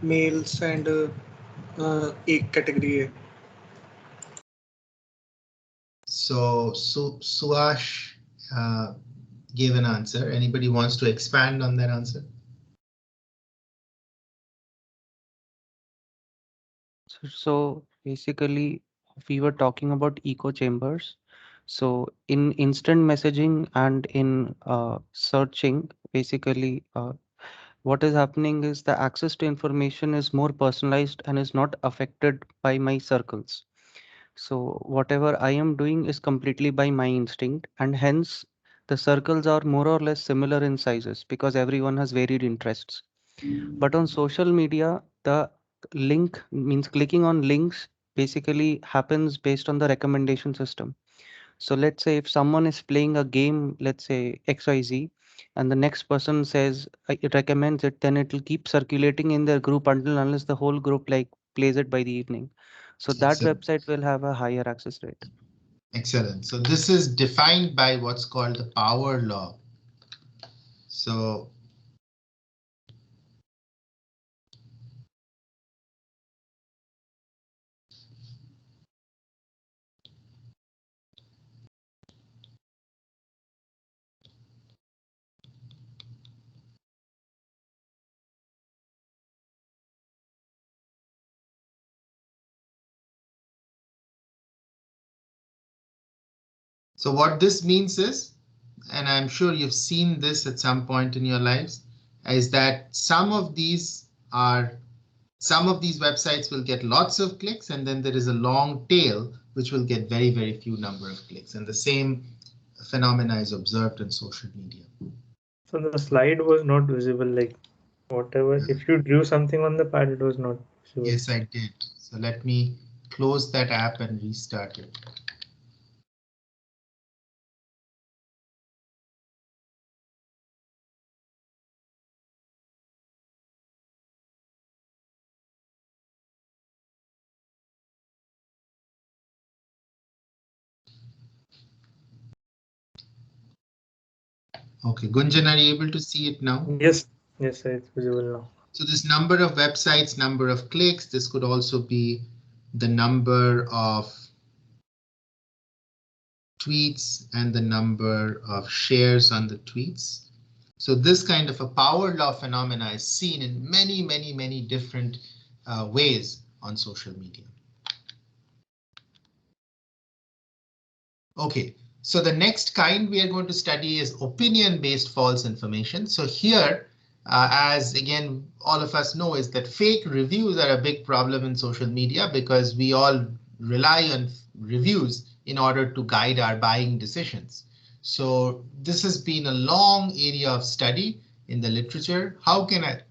mails and A category A. So Suash gave an answer. Anybody wants to expand on that answer? So basically, we were talking about echo chambers. So in instant messaging and in searching, basically, what is happening is the access to information is more personalized and is not affected by my circles. So whatever I am doing is completely by my instinct, and hence the circles are more or less similar in sizes because everyone has varied interests. But on social media, the link means clicking on links basically happens based on the recommendation system. So let's say if someone is playing a game, let's say XYZ, and the next person says it recommends it, then it will keep circulating in their group until unless the whole group like plays it by the evening. So that Excellent. website will have a higher access rate. Excellent. So this is defined by what's called the power law. So what this means is, and I'm sure you've seen this at some point in your lives, is that some of these websites will get lots of clicks, and then there is a long tail which will get very, very few number of clicks. And the same phenomena is observed in social media. So the slide was not visible, like whatever. If you drew something on the pad, it was not visible. Yes, I did. So let me close that app and restart it. Okay, Gunjan, are you able to see it now? Yes, yes, it's visible now. So this number of websites, number of clicks, this could also be the number of tweets and the number of shares on the tweets. So this kind of a power law phenomena is seen in many, many, many different ways on social media. Okay, so the next kind we are going to study is opinion-based false information. So here, as again, all of us know, is that fake reviews are a big problem in social media because we all rely on reviews in order to guide our buying decisions. So this has been a long area of study in the literature. How can I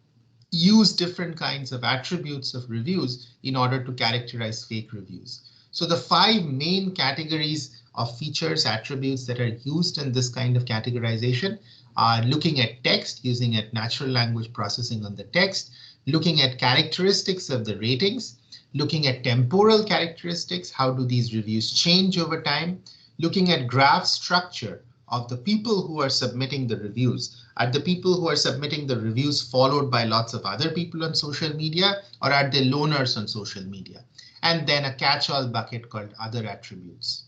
use different kinds of attributes of reviews in order to characterize fake reviews? So the 5 main categories of features, attributes that are used in this kind of categorization are looking at text, using at natural language processing on the text, looking at characteristics of the ratings, looking at temporal characteristics, how do these reviews change over time, looking at graph structure of the people who are submitting the reviews. Are the people who are submitting the reviews followed by lots of other people on social media, or are they loners on social media? And then a catch-all bucket called other attributes.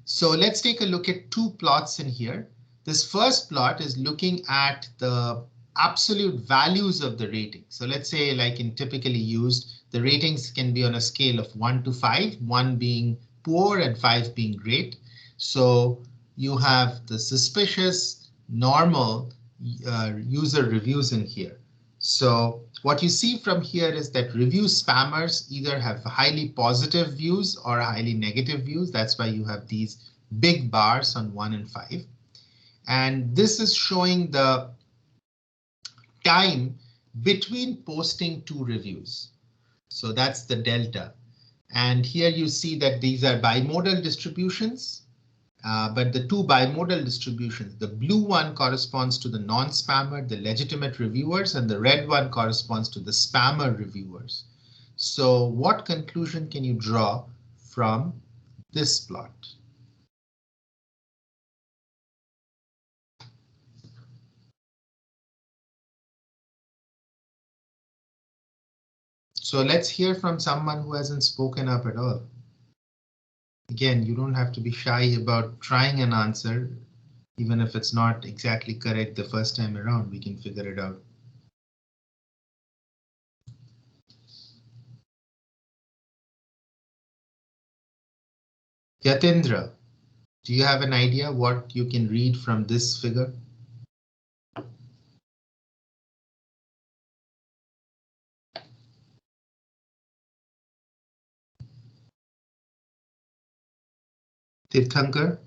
So let's take a look at 2 plots in here. This first plot is looking at the absolute values of the rating. So let's say, like in typically used, the ratings can be on a scale of 1 to 5, 1 being poor and 5 being great. So you have the suspicious, normal user reviews in here. So what you see from here is that review spammers either have highly positive views or highly negative views. That's why you have these big bars on 1 and 5. And this is showing the time between posting 2 reviews. So that's the delta. And here you see that these are bimodal distributions. But the 2 bimodal distributions, the blue one corresponds to the non-spammer, the legitimate reviewers, and the red one corresponds to the spammer reviewers. So what conclusion can you draw from this plot? So let's hear from someone who hasn't spoken up at all. Again, you don't have to be shy about trying an answer. Even if it's not exactly correct the first time around, we can figure it out. Yatindra, do you have an idea what you can read from this figure? Tirthankar?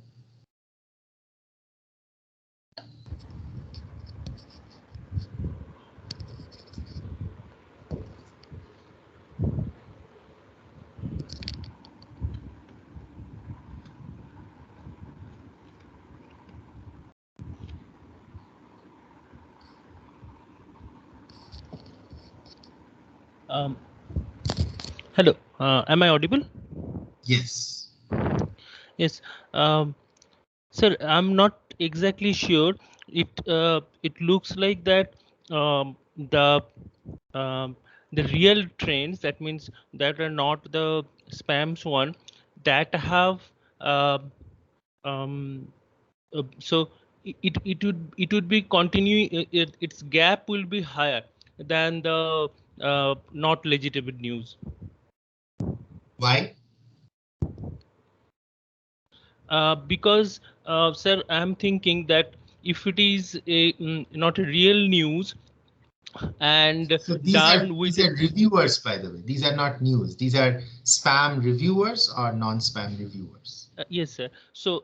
Hello, am I audible? Yes. Yes, sir, I'm not exactly sure. It looks like that um, the um, the real trends, that means that are not the spams one, that have um, so it would be continuing. Its gap will be higher than the not legitimate news. Why? Because sir, I'm thinking that if it is not a real news and So done with these are reviewers, by the way. These are not news. These are spam reviewers or non-spam reviewers. yes sir, so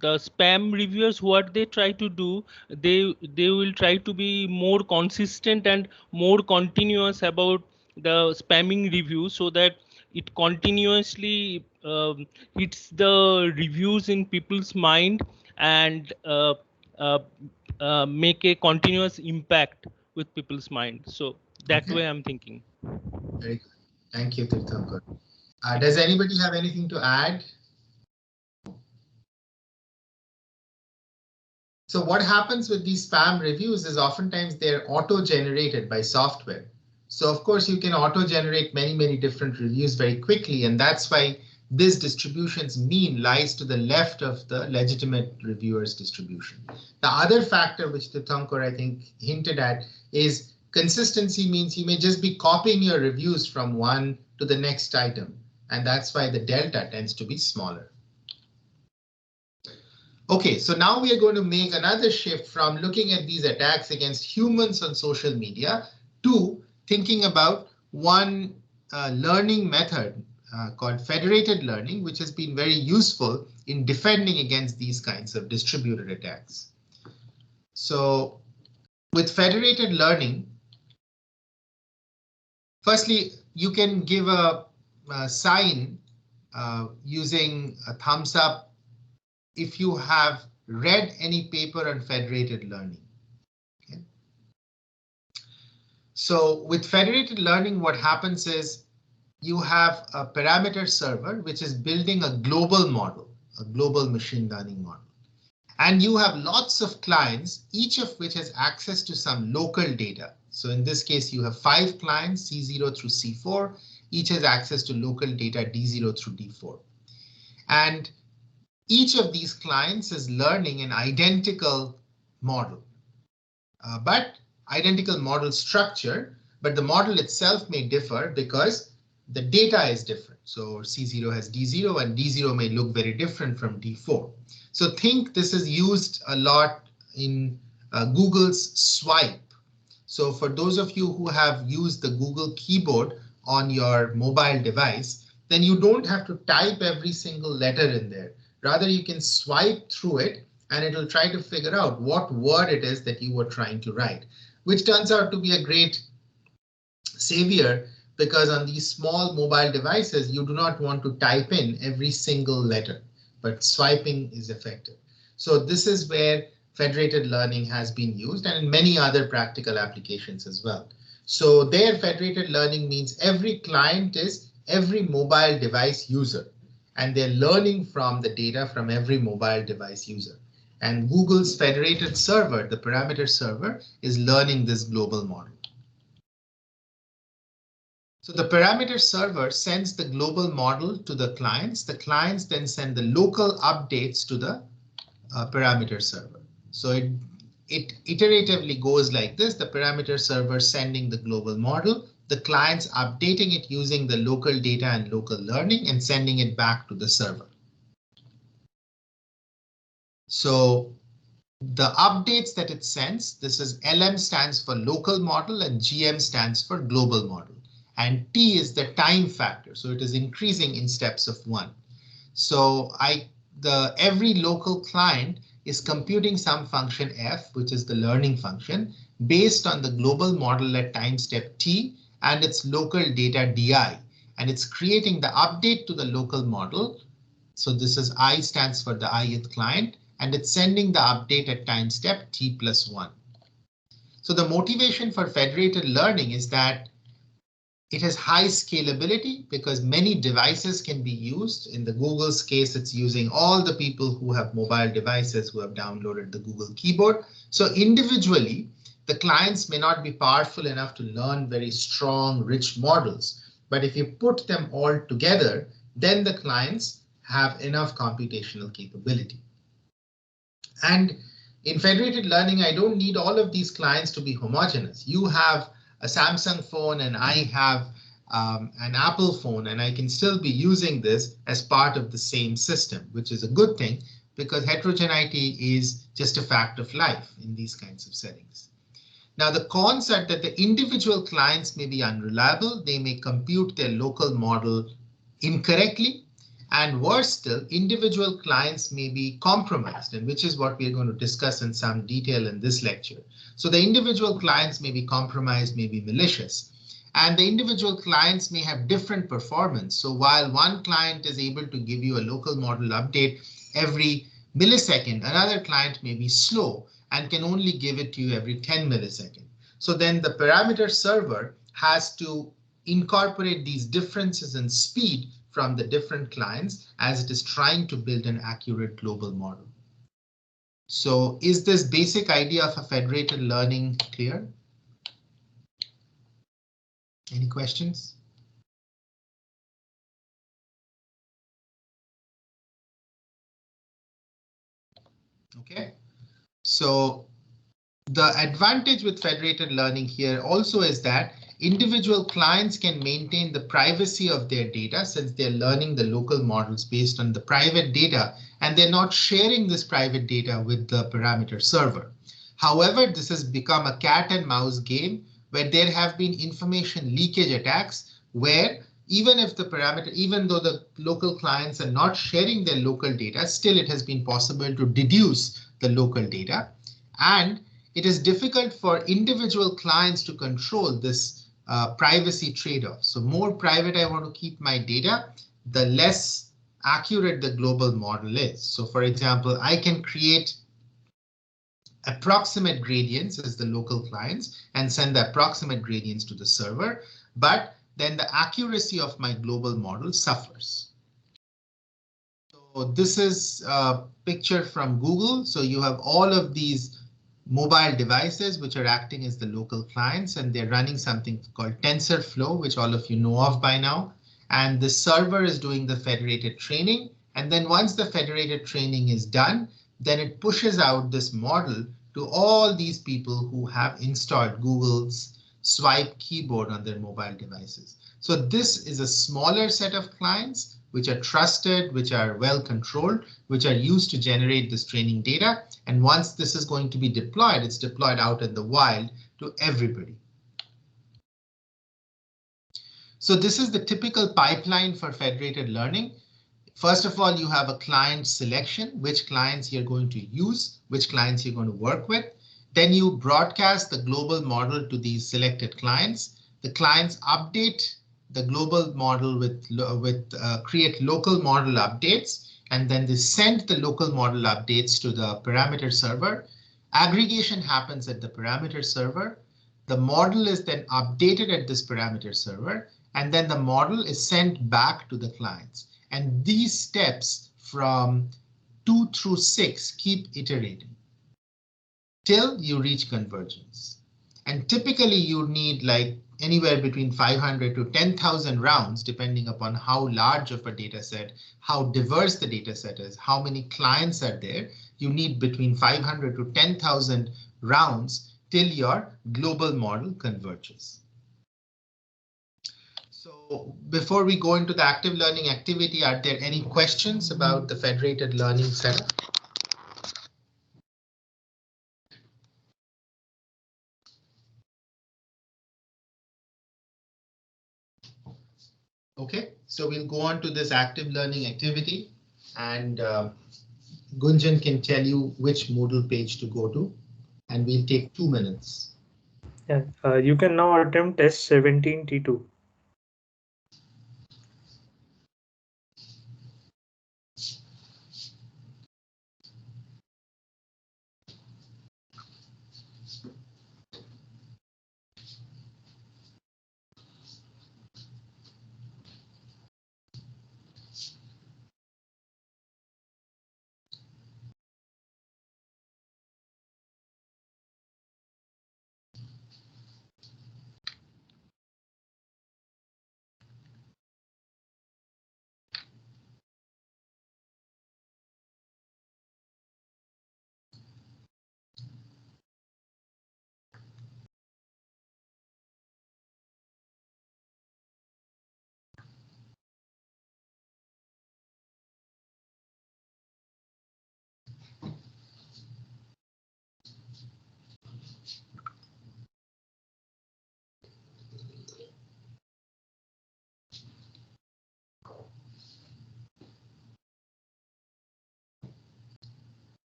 the spam reviewers, what they try to do, they will try to be more consistent and more continuous about the spamming review, so that it continuously hits the reviews in people's mind and uh, make a continuous impact with people's mind. So that way I'm thinking. Very good. Thank you, Tirthankar. Does anybody have anything to add? So what happens with these spam reviews is oftentimes they're auto-generated by software. So of course you can auto-generate many different reviews very quickly, and that's why this distribution's mean lies to the left of the legitimate reviewers distribution. The other factor which Tirthankar I think hinted at is consistency means you may just be copying your reviews from one to the next item, and that's why the delta tends to be smaller. Okay, so now we are going to make another shift from looking at these attacks against humans on social media to thinking about one learning method called federated learning, which has been very useful in defending against these kinds of distributed attacks. So with federated learning, firstly, you can give a sign using a thumbs up if you have read any paper on federated learning. Okay. So with federated learning, what happens is you have a parameter server, which is building a global model, a global machine learning model. And you have lots of clients, each of which has access to some local data. So in this case, you have 5 clients, C0 through C4. Each has access to local data D0 through D4. And each of these clients is learning an identical model, but identical model structure, but the model itself may differ because the data is different. So C0 has D0 and D0 may look very different from D4. So think this is used a lot in Google's swipe, So for those of you who have used the Google keyboard on your mobile device, then you don't have to type every single letter in there. Rather, you can swipe through it and it'll try to figure out what word it is that you were trying to write, which turns out to be a great savior because on these small mobile devices, you do not want to type in every single letter, but swiping is effective. So this is where federated learning has been used and in many other practical applications as well. So there federated learning means every client is every mobile device user and they're learning from the data from every mobile device user. And Google's federated server, the parameter server, is learning this global model. So the parameter server sends the global model to the clients. The clients then send the local updates to the parameter server. So it iteratively goes like this. The parameter server sending the global model, the clients updating it using the local data and local learning and sending it back to the server. So the updates that it sends, this is LM stands for local model and GM stands for global model. And T is the time factor. So it is increasing in steps of 1. So every local client is computing some function f, which is the learning function, based on the global model at time step t and its local data di. And it's creating the update to the local model. So this is I stands for the ith client, and it's sending the update at time step t plus 1. So the motivation for federated learning is that it has high scalability because many devices can be used. In the Google's case, it's using all the people who have mobile devices who have downloaded the Google keyboard. So individually, the clients may not be powerful enough to learn very strong, rich models. But if you put them all together, then the clients have enough computational capability. And in federated learning, I don't need all of these clients to be homogeneous. You have a Samsung phone and I have an Apple phone, and I can still be using this as part of the same system, which is a good thing because heterogeneity is just a fact of life in these kinds of settings. Now, the cons are that the individual clients may be unreliable. They may compute their local model incorrectly. And worse still, individual clients may be compromised, and which is what we are going to discuss in some detail in this lecture. So the individual clients may be compromised, may be malicious, and the individual clients may have different performance. So while one client is able to give you a local model update every millisecond, another client may be slow and can only give it to you every 10 milliseconds. So then the parameter server has to incorporate these differences in speed from the different clients as it is trying to build an accurate global model. So is this basic idea of a federated learning clear? Any questions? Okay, so the advantage with federated learning here also is that individual clients can maintain the privacy of their data since they're learning the local models based on the private data, and they're not sharing this private data with the parameter server. However, this has become a cat and mouse game where there have been information leakage attacks where even though the local clients are not sharing their local data, still it has been possible to deduce the local data. And it is difficult for individual clients to control this privacy trade-off. So more private I want to keep my data, the less accurate the global model is. So for example, I can create approximate gradients as the local clients and send the approximate gradients to the server, but then the accuracy of my global model suffers. So this is a picture from Google. So you have all of these mobile devices which are acting as the local clients, and they're running something called TensorFlow, which all of you know of by now. And the server is doing the federated training. And then once the federated training is done, then it pushes out this model to all these people who have installed Google's swipe keyboard on their mobile devices. So this is a smaller set of clients which are trusted, which are well controlled, which are used to generate this training data. And once this is going to be deployed, it's deployed out in the wild to everybody. So this is the typical pipeline for federated learning. First of all, you have a client selection, which clients you're going to use, which clients you're going to work with. Then you broadcast the global model to these selected clients. The clients update the global model with create local model updates, and then they send the local model updates to the parameter server. Aggregation happens at the parameter server. The model is then updated at this parameter server, and then the model is sent back to the clients. And these steps from 2 through 6 keep iterating till you reach convergence. And typically you need like anywhere between 500 to 10,000 rounds, depending upon how large of a data set, how diverse the data set is, how many clients are there. You need between 500 to 10,000 rounds till your global model converges. So before we go into the active learning activity, are there any questions about the federated learning setup? Okay, so we'll go on to this active learning activity, and Gunjan can tell you which Moodle page to go to, and we'll take 2 minutes. Yeah, you can now attempt test 17T2.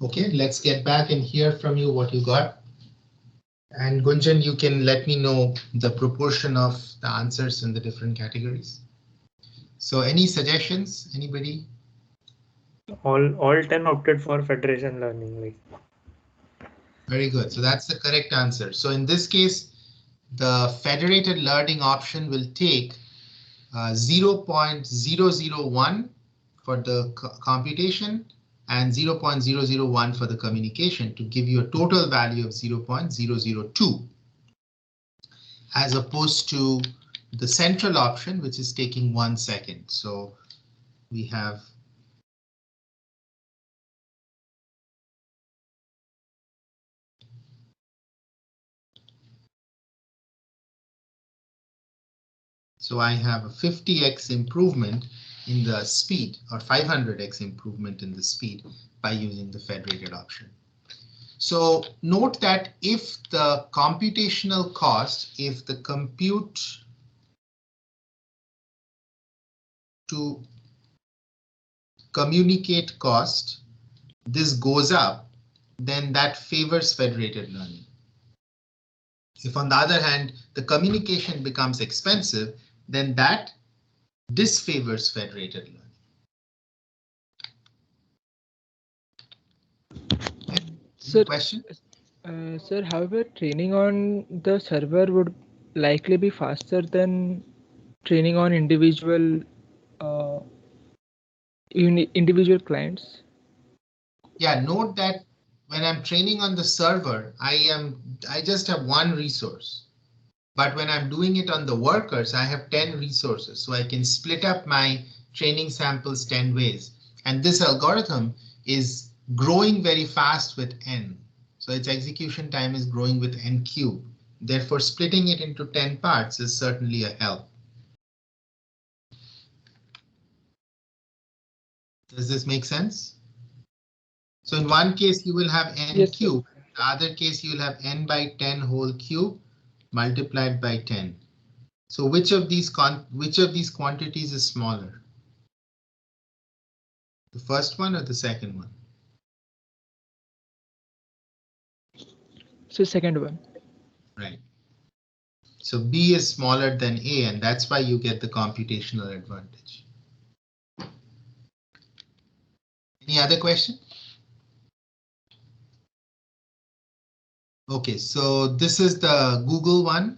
Okay, let's get back and hear from you what you got. And Gunjan, you can let me know the proportion of the answers in the different categories. So any suggestions, anybody? All 10 opted for federation learning. Like. Very good. So that's the correct answer. So in this case, the federated learning option will take 0.001 for the computation and 0.001 for the communication to give you a total value of 0.002, as opposed to the central option, which is taking 1 second. So we have I have a 50x improvement in the speed, or 500x improvement in the speed by using the federated option. So note that if the computational cost, if the compute to communicate cost, this goes up, then that favors federated learning. If on the other hand, the communication becomes expensive, then that disfavors federated learning. Sir, question? Sir, however, training on the server would likely be faster than training on individual individual clients. Yeah, note that when I'm training on the server, I just have one resource. But when I'm doing it on the workers, I have 10 resources. So I can split up my training samples 10 ways. And this algorithm is growing very fast with n. So its execution time is growing with n cubed. Therefore, splitting it into 10 parts is certainly a help. Does this make sense? So in one case, you will have n cubed. In the other case, you will have n by 10 whole cube multiplied by 10. So which of these quantities is smaller? The first one or the second one? So second one. Right. So B is smaller than A, and that's why you get the computational advantage. Any other question? Okay, so this is the Google one.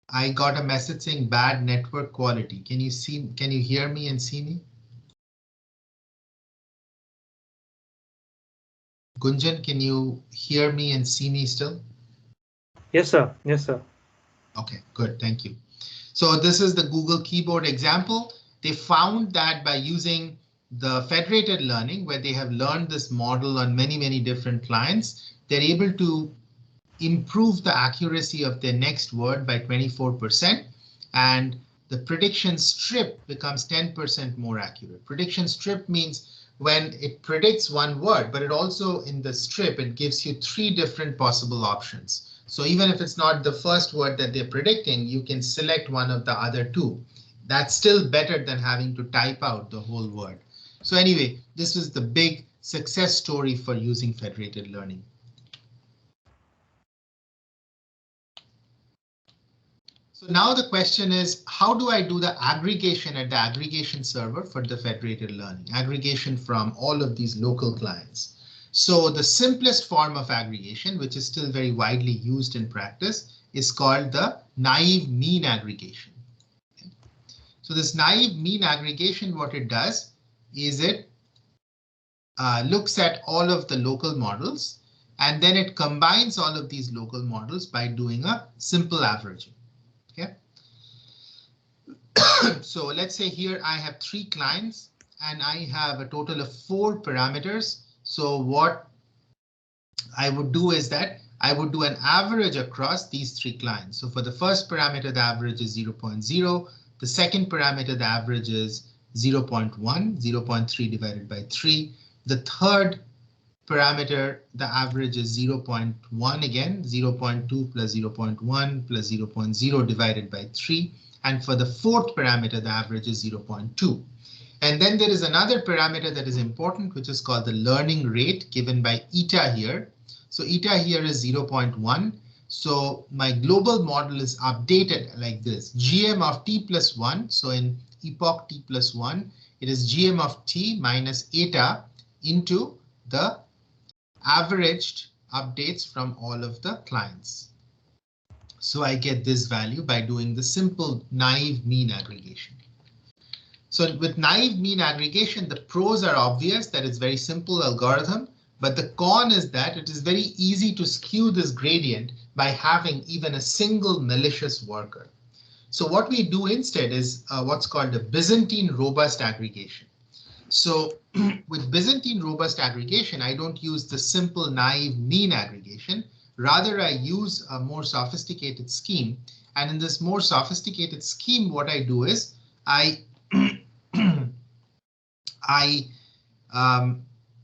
I got a message saying bad network quality. Can you hear me and see me? Gunjan, can you hear me and see me still? Yes, sir. Yes, sir. Okay, good. Thank you. So this is the Google keyboard example. They found that by using the federated learning, where they have learned this model on many, many different clients, they're able to improve the accuracy of their next word by 24%. And the prediction strip becomes 10% more accurate. Prediction strip means when it predicts one word, but it also in the strip, it gives you 3 different possible options. So even if it's not the first word that they're predicting, you can select one of the other 2. That's still better than having to type out the whole word. So anyway, this was the big success story for using federated learning. So now the question is, how do I do the aggregation at the aggregation server for the federated learning? Aggregation from all of these local clients. So the simplest form of aggregation, which is still very widely used in practice, is called the naive mean aggregation. Okay. So this naive mean aggregation, what it does is it looks at all of the local models, and then it combines all of these local models by doing a simple averaging. Okay. So let's say here I have 3 clients and I have a total of 4 parameters. So what I would do is that I would do an average across these 3 clients. So for the first parameter, the average is 0.0. The second parameter, the average is 0.1, 0.3 divided by 3. The third parameter, the average is 0.1 again, 0.2 plus 0.1 plus 0.0 divided by 3. And for the fourth parameter, the average is 0.2. And then there is another parameter that is important, which is called the learning rate given by eta here. So eta here is 0.1. So my global model is updated like this. GM of t plus 1. So in epoch t plus 1, it is GM of t minus eta into the averaged updates from all of the clients. So I get this value by doing the simple naive mean aggregation. So with naive mean aggregation, the pros are obvious that it's very simple algorithm, but the con is that it is very easy to skew this gradient by having even a single malicious worker. So what we do instead is what's called a Byzantine robust aggregation. So with Byzantine robust aggregation, I don't use the simple naive mean aggregation. Rather, I use a more sophisticated scheme. And in this more sophisticated scheme, what I do is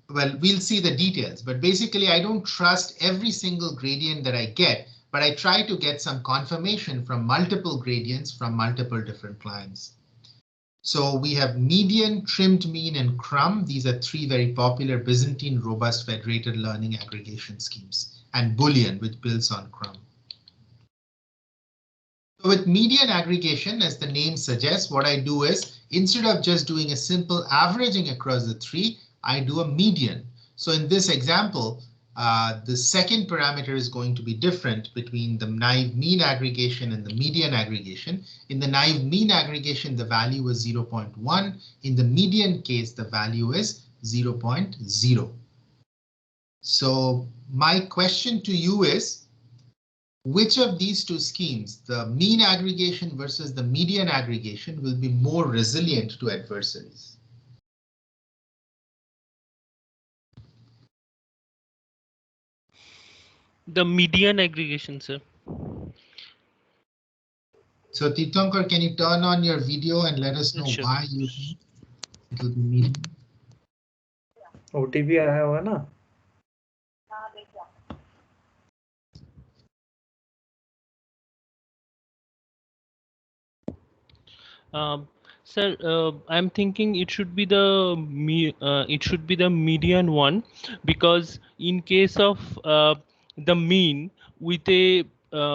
well, we'll see the details, but basically I don't trust every single gradient that I get, but I try to get some confirmation from multiple gradients from multiple different clients. So we have median, trimmed mean, and crumb. These are three very popular Byzantine robust federated learning aggregation schemes, and Boolean, which builds on crumb. So with median aggregation, as the name suggests, what I do is instead of just doing a simple averaging across the three, I do a median. So in this example, the second parameter is going to be different between the naive mean aggregation and the median aggregation. In the naive mean aggregation, the value is 0.1. In the median case, the value is 0.0. So my question to you is, which of these two schemes, the mean aggregation versus the median aggregation, will be more resilient to adversaries? The median aggregation, sir. So Titankar, can you turn on your video and let us know Sure. why you think it will be median? OTP आया होगा ना? Sir, I'm thinking it should be the median one, because in case of the mean with a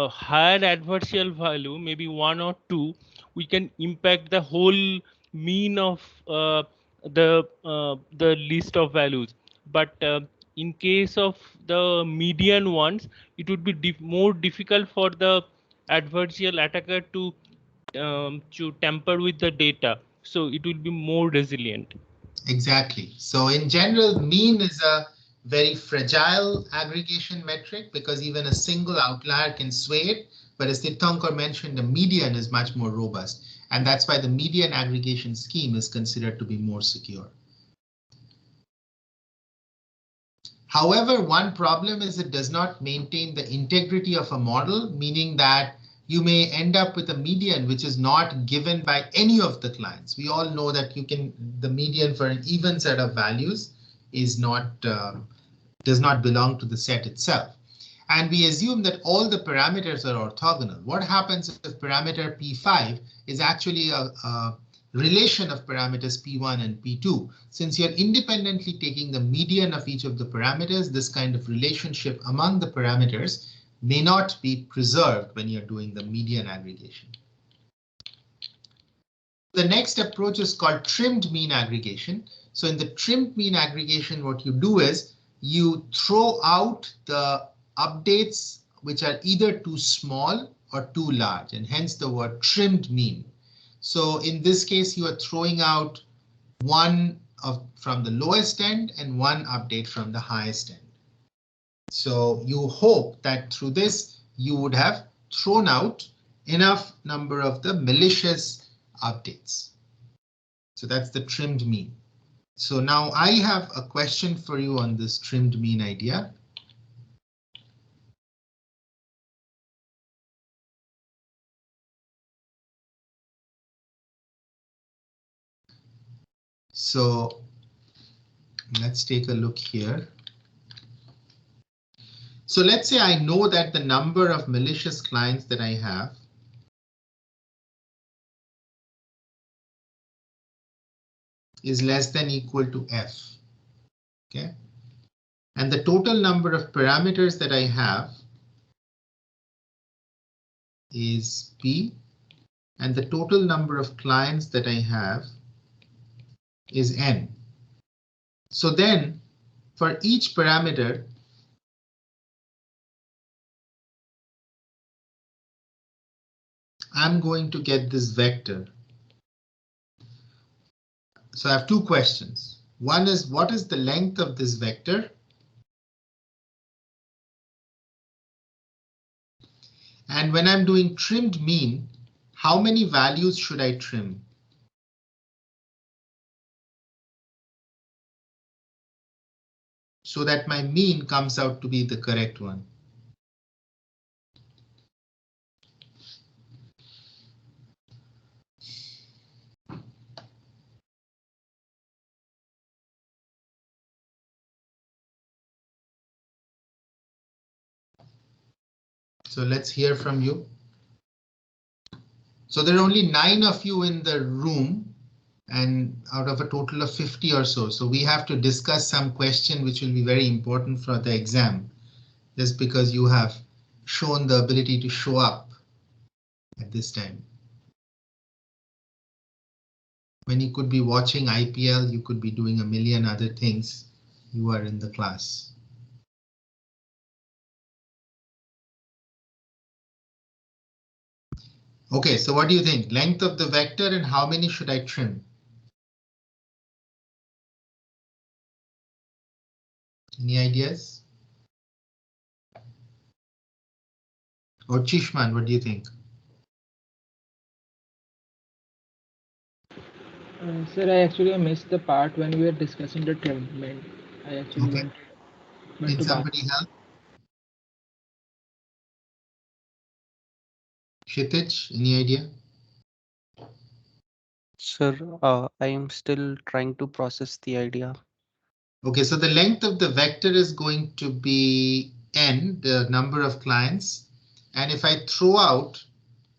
higher adversarial value, maybe 1 or 2, we can impact the whole mean of the list of values. But in case of the median ones, it would be more difficult for the adversarial attacker to tamper with the data, so it will be more resilient. Exactly. So in general, mean is a very fragile aggregation metric because even a single outlier can sway it. But as Tirthankar mentioned, the median is much more robust. And that's why the median aggregation scheme is considered to be more secure. However, one problem is it does not maintain the integrity of a model, meaning that you may end up with a median which is not given by any of the clients. We all know that the median for an even set of values is not does not belong to the set itself. And we assume that all the parameters are orthogonal. What happens if parameter P5 is actually a relation of parameters P1 and P2? Since you're independently taking the median of each of the parameters, this kind of relationship among the parameters may not be preserved when you're doing the median aggregation. The next approach is called trimmed mean aggregation. So in the trimmed mean aggregation, what you do is you throw out the updates which are either too small or too large, and hence the word trimmed mean. So in this case, you are throwing out one from the lowest end and one update from the highest end. So you hope that through this, you would have thrown out enough number of the malicious updates. So that's the trimmed mean. So now I have a question for you on this trimmed mean idea. So let's take a look here. So let's say I know that the number of malicious clients that I have is less than equal to F. Okay. And the total number of parameters that I have is P, and the total number of clients that I have is N. So then for each parameter, I'm going to get this vector. So I have two questions. One is, what is the length of this vector? And when I'm doing trimmed mean, how many values should I trim? So that my mean comes out to be the correct one. So let's hear from you. So there are only 9 of you in the room and out of a total of 50 or so. So we have to discuss some question which will be very important for the exam, just because you have shown the ability to show up at this time. When you could be watching IPL, you could be doing a million other things. You are in the class. Okay, so what do you think? Length of the vector and how many should I trim? Any ideas? Or Chishman, what do you think? Sir, I actually missed the part when we were discussing the treatment. I actually Okay. went Can to bath. somebody help? Kshitij, any idea? Sir, I am still trying to process the idea. Okay, so the length of the vector is going to be n, the number of clients. And if I throw out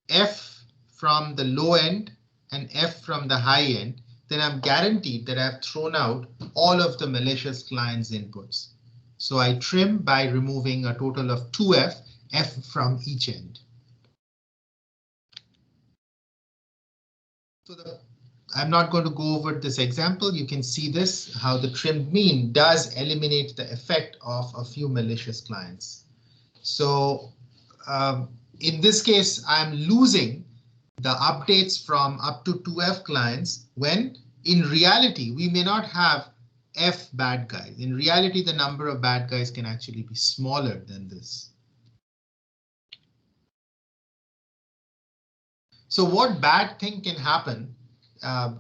f from the low end and f from the high end, then I'm guaranteed that I've thrown out all of the malicious clients inputs. So I trim by removing a total of 2f, f from each end. So I'm not going to go over this example. You can see this, how the trimmed mean does eliminate the effect of a few malicious clients. So in this case, I'm losing the updates from up to 2F clients when in reality, we may not have F bad guys. In reality, the number of bad guys can actually be smaller than this. So what bad thing can happen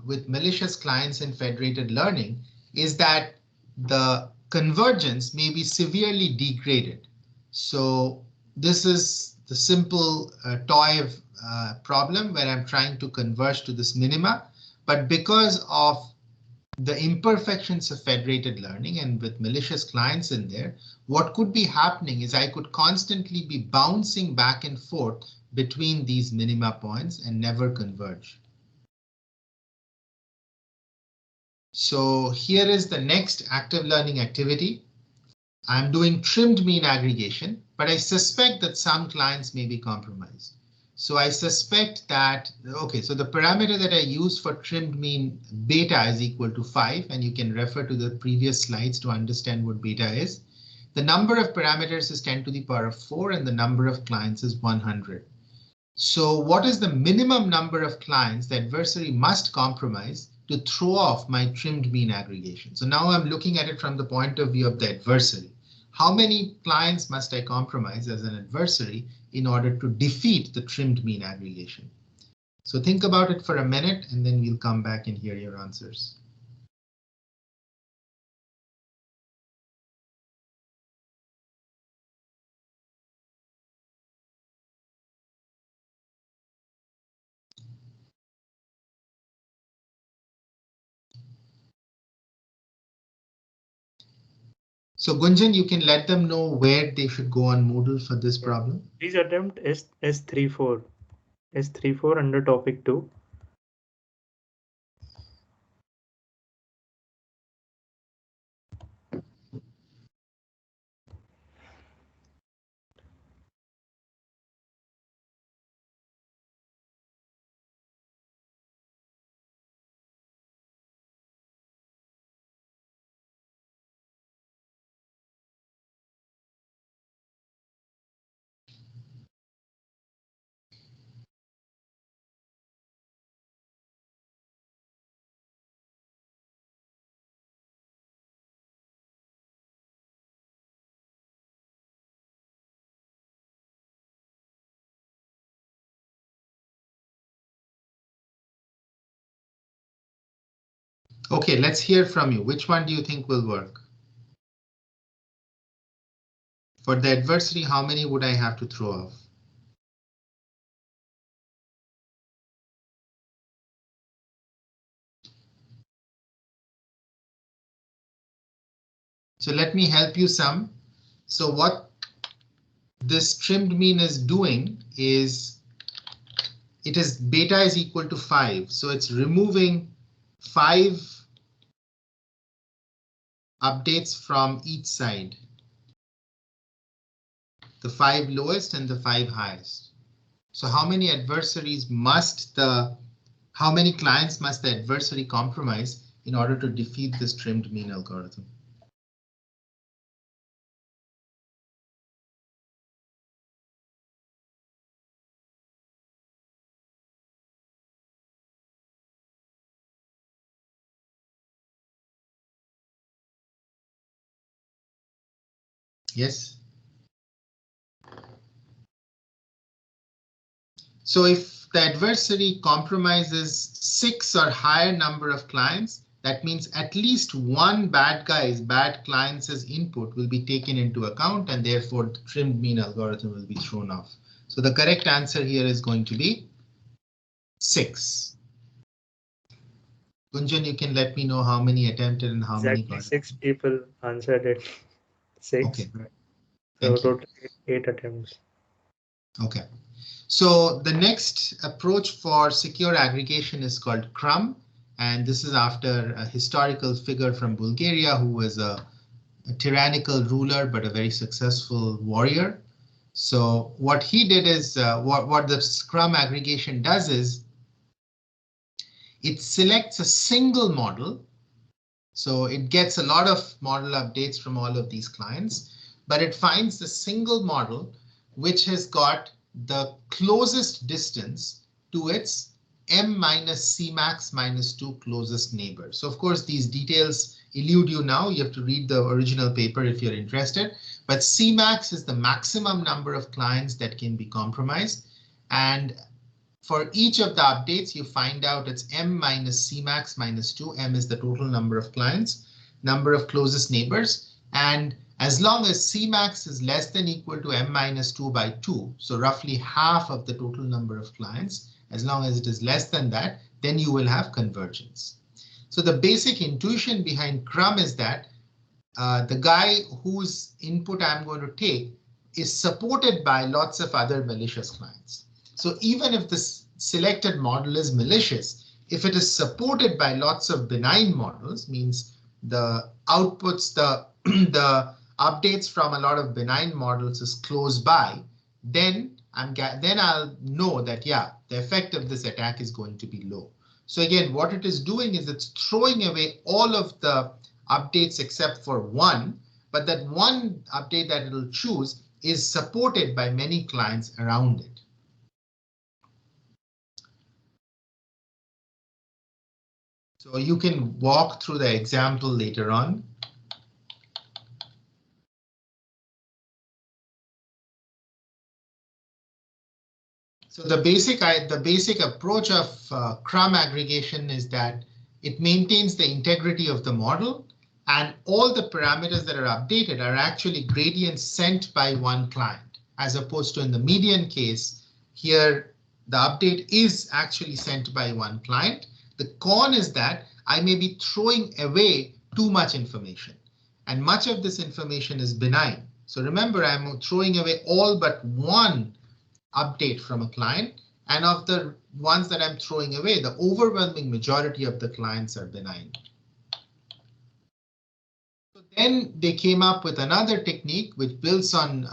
with malicious clients in federated learning is that the convergence may be severely degraded. So this is the simple toy problem where I'm trying to converge to this minima, but because of the imperfections of federated learning and with malicious clients in there, what could be happening is I could constantly be bouncing back and forth between these minima points and never converge. So here is the next active learning activity. I'm doing trimmed mean aggregation, but I suspect that some clients may be compromised. So I suspect that, okay, so the parameter that I use for trimmed mean beta is equal to 5, and you can refer to the previous slides to understand what beta is. The number of parameters is 10 to the power of 4, and the number of clients is 100. So what is the minimum number of clients the adversary must compromise to throw off my trimmed mean aggregation? So now I'm looking at it from the point of view of the adversary. How many clients must I compromise as an adversary in order to defeat the trimmed mean aggregation? So think about it for a minute and then we'll come back and hear your answers. So Gunjan, you can let them know where they should go on Moodle for this problem. Please attempt S34 under topic 2. Okay, let's hear from you. Which one do you think will work? For the adversary, how many would I have to throw off? So let me help you some. So what this trimmed mean is doing is, it is beta is equal to 5. So it's removing 5 updates from each side, the 5 lowest and the 5 highest. So how many adversaries must how many clients must the adversary compromise in order to defeat this trimmed mean algorithm? Yes. So if the adversary compromises 6 or higher number of clients, that means at least one bad client's input will be taken into account, and therefore the trimmed mean algorithm will be thrown off. So the correct answer here is going to be 6. Gunjan, you can let me know how many attempted and how many got it. 6 people answered it. 6. Okay. So total 8 attempts. Okay. So the next approach for secure aggregation is called CRUM, and this is after a historical figure from Bulgaria who was a tyrannical ruler but a very successful warrior. So what he did is, what the CRUM aggregation does is, it selects a single model. So it gets a lot of model updates from all of these clients, but it finds the single model which has got the closest distance to its m minus cmax minus 2 closest neighbors. So of course these details elude you now. You have to read the original paper if you're interested. But cmax is the maximum number of clients that can be compromised. And for each of the updates, you find out it's m minus cmax minus 2. M is the total number of clients, number of closest neighbors. And as long as Cmax is less than equal to m minus 2 by 2, so roughly half of the total number of clients, as long as it is less than that, then you will have convergence. So the basic intuition behind CRUM is that the guy whose input I'm going to take is supported by lots of other malicious clients. So even if this selected model is malicious, if it is supported by lots of benign models, means the outputs, the updates from a lot of benign models is close by, then I'll know that, yeah, the effect of this attack is going to be low. So again, what it is doing is it's throwing away all of the updates except for one, but that one update that it will choose is supported by many clients around it. So you can walk through the example later on. So the basic approach of CRUM aggregation is that it maintains the integrity of the model, and all the parameters that are updated are actually gradients sent by one client, as opposed to in the median case here, the update is actually sent by one client. The con is that I may be throwing away too much information, and much of this information is benign. So remember, I'm throwing away all but one update from a client, and of the ones that I'm throwing away, the overwhelming majority of the clients are benign. So then they came up with another technique which builds on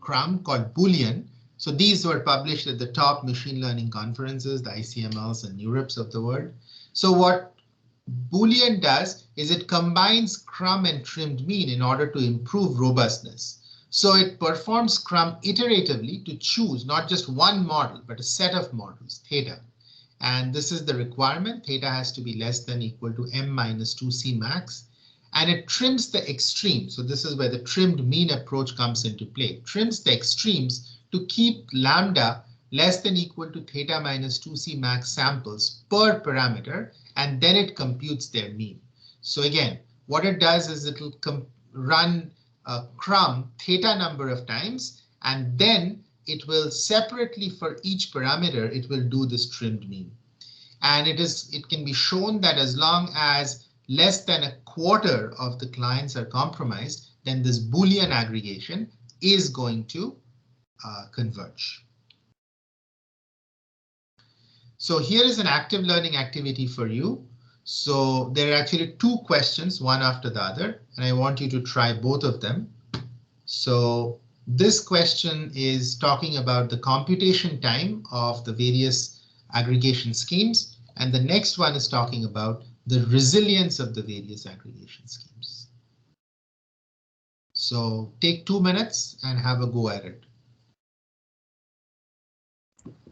CRUM called Boolean. So these were published at the top machine learning conferences, the ICMLs and NeurIPS of the world. So what Boolean does is it combines CRUM and trimmed mean in order to improve robustness. So it performs CRUM iteratively to choose not just one model, but a set of models, theta. And this is the requirement. Theta has to be less than equal to m minus 2c max. And it trims the extremes. So this is where the trimmed mean approach comes into play. Trims the extremes to keep lambda less than equal to theta minus 2c max samples per parameter, and then it computes their mean. So again, what it does is it will run CRUM theta number of times, and then it will separately for each parameter, it will do this trimmed mean. And it can be shown that as long as less than a quarter of the clients are compromised, then this Boolean aggregation is going to converge. So here is an active learning activity for you. So there are actually two questions, one after the other, and I want you to try both of them. So this question is talking about the computation time of the various aggregation schemes, and the next one is talking about the resilience of the various aggregation schemes. So take 2 minutes and have a go at it.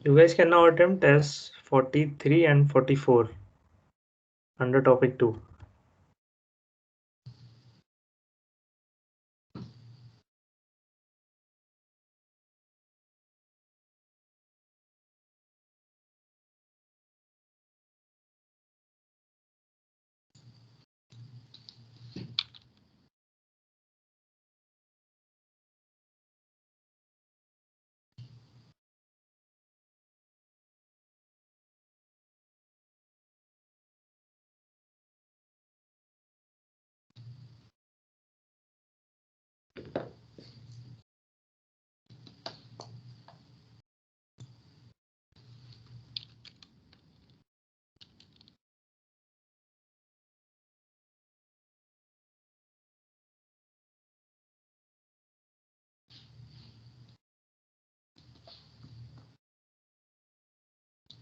You guys can now attempt tests 43 and 44 under topic 2.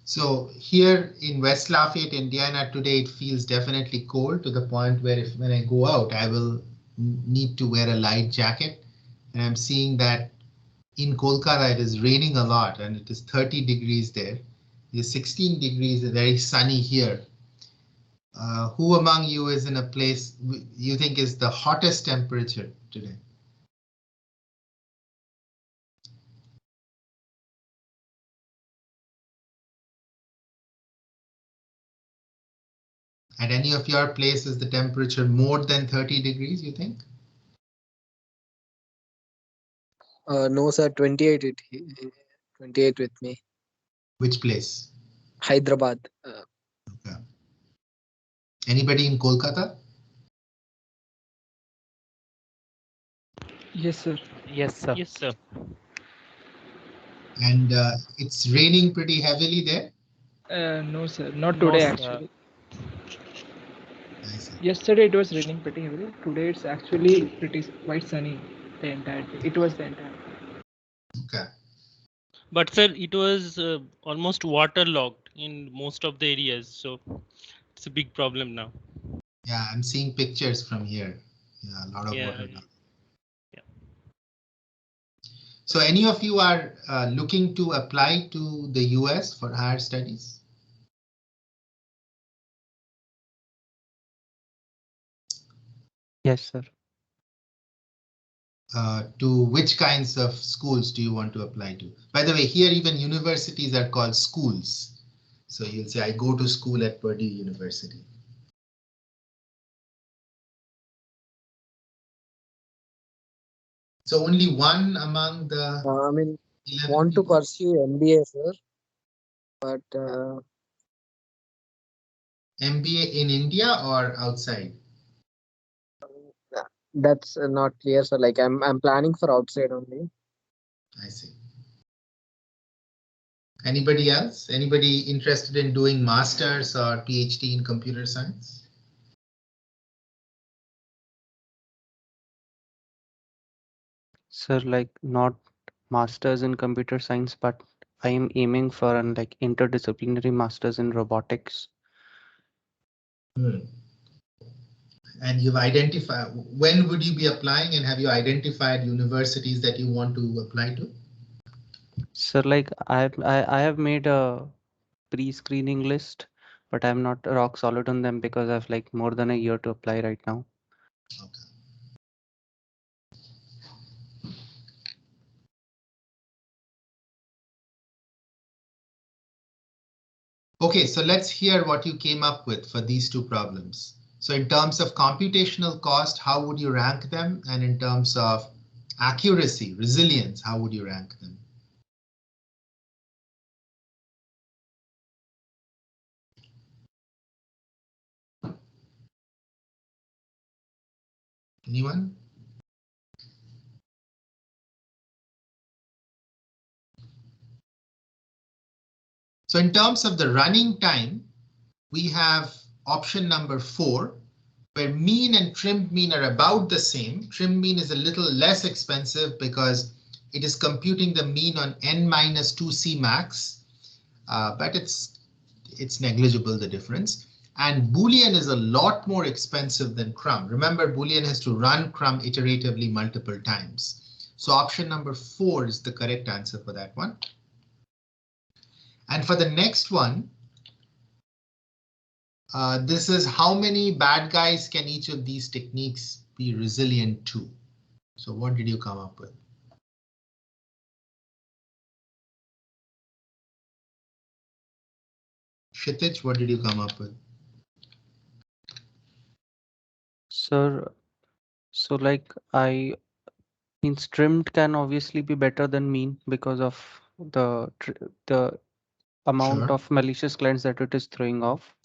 So here in West Lafayette, Indiana today, it feels definitely cold to the point where when I go out, I will need to wear a light jacket. And I'm seeing that in Kolkata, it is raining a lot and it is 30 degrees there. It is 16 degrees, very sunny here. Who among you is in a place you think is the hottest temperature today? At any of your places, the temperature more than 30 degrees, you think? No, sir, 28, 28 with me. Which place? Hyderabad. Okay. Anybody in Kolkata? Yes, sir. Yes, sir. Yes, sir. And it's raining pretty heavily there? No, sir. Not No, today, sir. actually. I see. Yesterday it was raining pretty heavily. Today it's actually pretty quite sunny the entire day. It was the entire day. Okay. But sir, it was almost waterlogged in most of the areas, so it's a big problem now. Yeah, I'm seeing pictures from here. Yeah, a lot of water. Yeah. So any of you are looking to apply to the US for higher studies? Yes, sir. To which kinds of schools do you want to apply to? By the way, here even universities are called schools. So you'll say, I go to school at Purdue University. So only one among the I mean, 11 want to people? pursue MBA, sir, but MBA in India or outside? that's not clear. So, like, I'm planning for outside only. I see. Anybody else? Anybody interested in doing masters or PhD in computer science? Sir, like not masters in computer science, but I am aiming for an like interdisciplinary masters in robotics. And you've identified, when would you be applying, and have you identified universities that you want to apply to? Sir, like I have made a pre-screening list, but I'm not rock solid on them because I have like more than a year to apply right now. Okay. Okay, so let's hear what you came up with for these two problems. So in terms of computational cost, how would you rank them? And in terms of accuracy, resilience, how would you rank them? Anyone? So in terms of the running time, we have option number 4, where mean and trimmed mean are about the same. Trimmed mean is a little less expensive because it is computing the mean on n-2c max, but it's negligible, the difference. And Boolean is a lot more expensive than Crumb. Remember, Boolean has to run Crumb iteratively multiple times. So option number 4 is the correct answer for that one. And for the next one, this is how many bad guys can each of these techniques be resilient to? So what did you come up with? Kshitij, what did you come up with? Sir, so like I means trimmed can obviously be better than mean because of the amount Sure. of malicious clients that it is throwing off.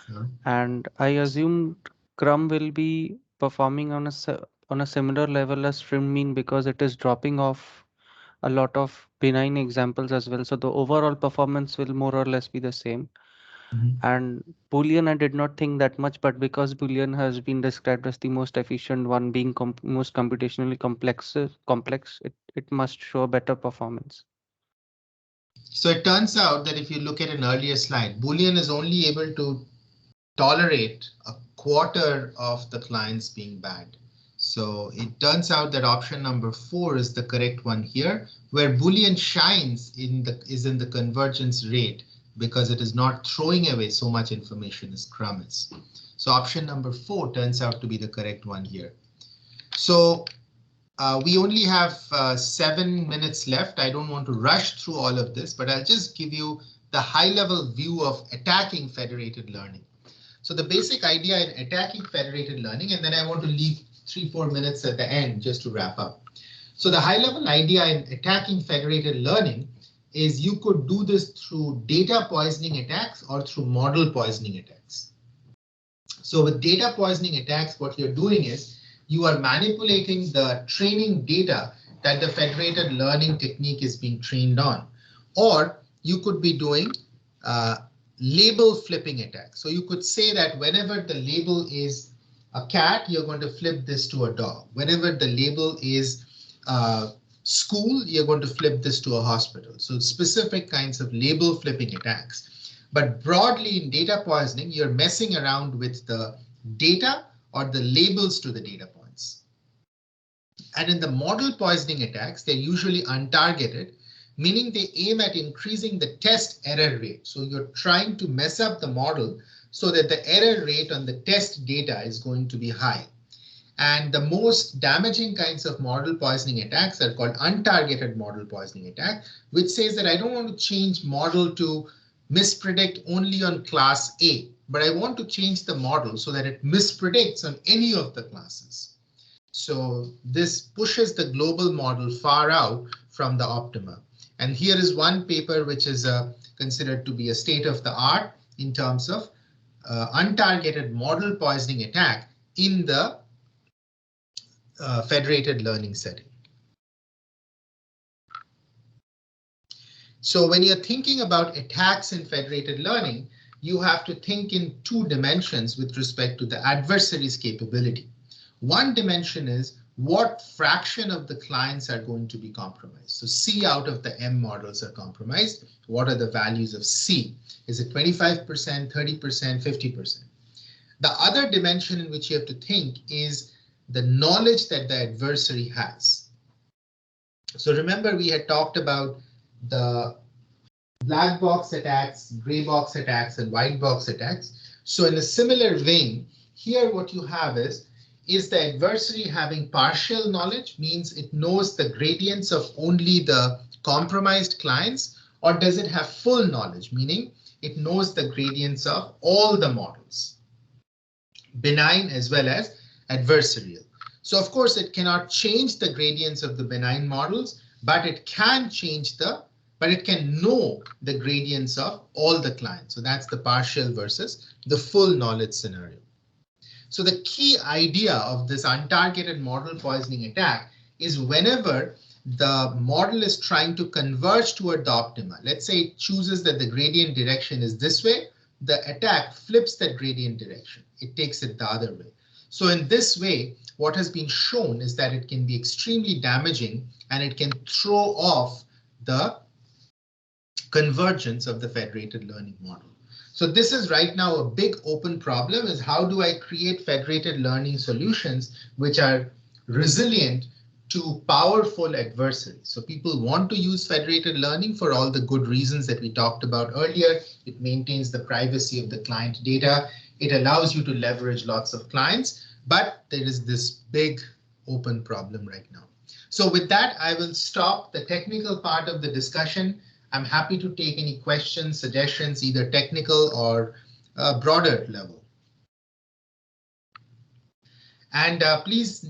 Sure. And I assumed Crumb will be performing on a similar level as trimmed mean because it is dropping off a lot of benign examples as well. So the overall performance will more or less be the same. And Boolean, I did not think that much, but because Boolean has been described as the most efficient one, being most computationally complex, it must show better performance. So it turns out that if you look at an earlier slide, Boolean is only able to tolerate a quarter of the clients being bad. So it turns out that option number 4 is the correct one here, where Boolean shines is in the convergence rate because it is not throwing away so much information as Crumb is. So option number 4 turns out to be the correct one here. So we only have 7 minutes left. I don't want to rush through all of this, but I'll just give you the high-level view of attacking federated learning. So the basic idea in attacking federated learning, and then I want to leave 3-4 minutes at the end just to wrap up. So the high-level idea in attacking federated learning is you could do this through data poisoning attacks or through model poisoning attacks. So with data poisoning attacks, what you're doing is you are manipulating the training data that the federated learning technique is being trained on. Or you could be doing label flipping attack. So you could say that whenever the label is a cat, you're going to flip this to a dog. Whenever the label is school, you're going to flip this to a hospital. So specific kinds of label flipping attacks. But broadly in data poisoning, you're messing around with the data or the labels to the data points. And in the model poisoning attacks, they're usually untargeted, meaning they aim at increasing the test error rate. So you're trying to mess up the model so that the error rate on the test data is going to be high. And the most damaging kinds of model poisoning attacks are called untargeted model poisoning attack, which says that I don't want to change model to mispredict only on class A, but I want to change the model so that it mispredicts on any of the classes. So this pushes the global model far out from the optima. And here is one paper which is considered to be a state of the art in terms of untargeted model poisoning attack in the federated learning setting. So when you're thinking about attacks in federated learning, you have to think in 2 dimensions with respect to the adversary's capability. One dimension is what fraction of the clients are going to be compromised. So C out of the M models are compromised. What are the values of C? Is it 25%, 30%, 50%? The other dimension in which you have to think is the knowledge that the adversary has. So remember, we had talked about the black box attacks, gray box attacks, and white box attacks. So in a similar vein, here what you have is the adversary having partial knowledge, means it knows the gradients of only the compromised clients, or does it have full knowledge, meaning it knows the gradients of all the models, benign as well as adversarial. So of course it cannot change the gradients of the benign models, but it can know the gradients of all the clients. So that's the partial versus the full knowledge scenario. So the key idea of this untargeted model poisoning attack is whenever the model is trying to converge toward the optima. Let's say it chooses that the gradient direction is this way. The attack flips that gradient direction. It takes it the other way. So in this way, what has been shown is that it can be extremely damaging and it can throw off the convergence of the federated learning model. So this is right now a big open problem, is how do I create federated learning solutions which are resilient to powerful adversaries. So people want to use federated learning for all the good reasons that we talked about earlier. It maintains the privacy of the client data. It allows you to leverage lots of clients, but there is this big open problem right now. So with that, I will stop the technical part of the discussion. I'm happy to take any questions, suggestions, either technical or broader level. And please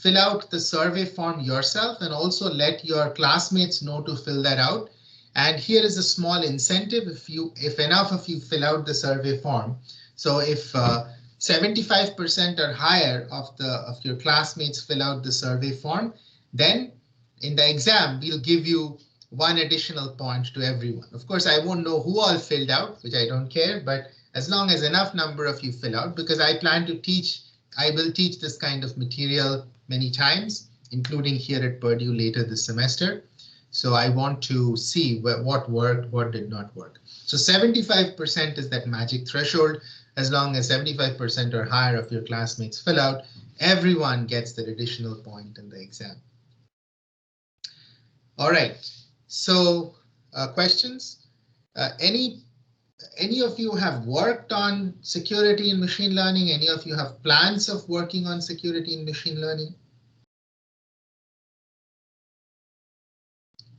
fill out the survey form yourself and also let your classmates know to fill that out. And here is a small incentive if enough of you fill out the survey form. So if 75% or higher of your classmates fill out the survey form, then in the exam, we'll give you 1 additional point to everyone. Of course, I won't know who all filled out, which I don't care, but as long as enough number of you fill out, because I will teach this kind of material many times, including here at Purdue later this semester. So I want to see what worked, what did not work. So 75% is that magic threshold. As long as 75% or higher of your classmates fill out, everyone gets that additional point in the exam. All right, so questions? Any of you have worked on security in machine learning? Any of you have plans of working on security in machine learning?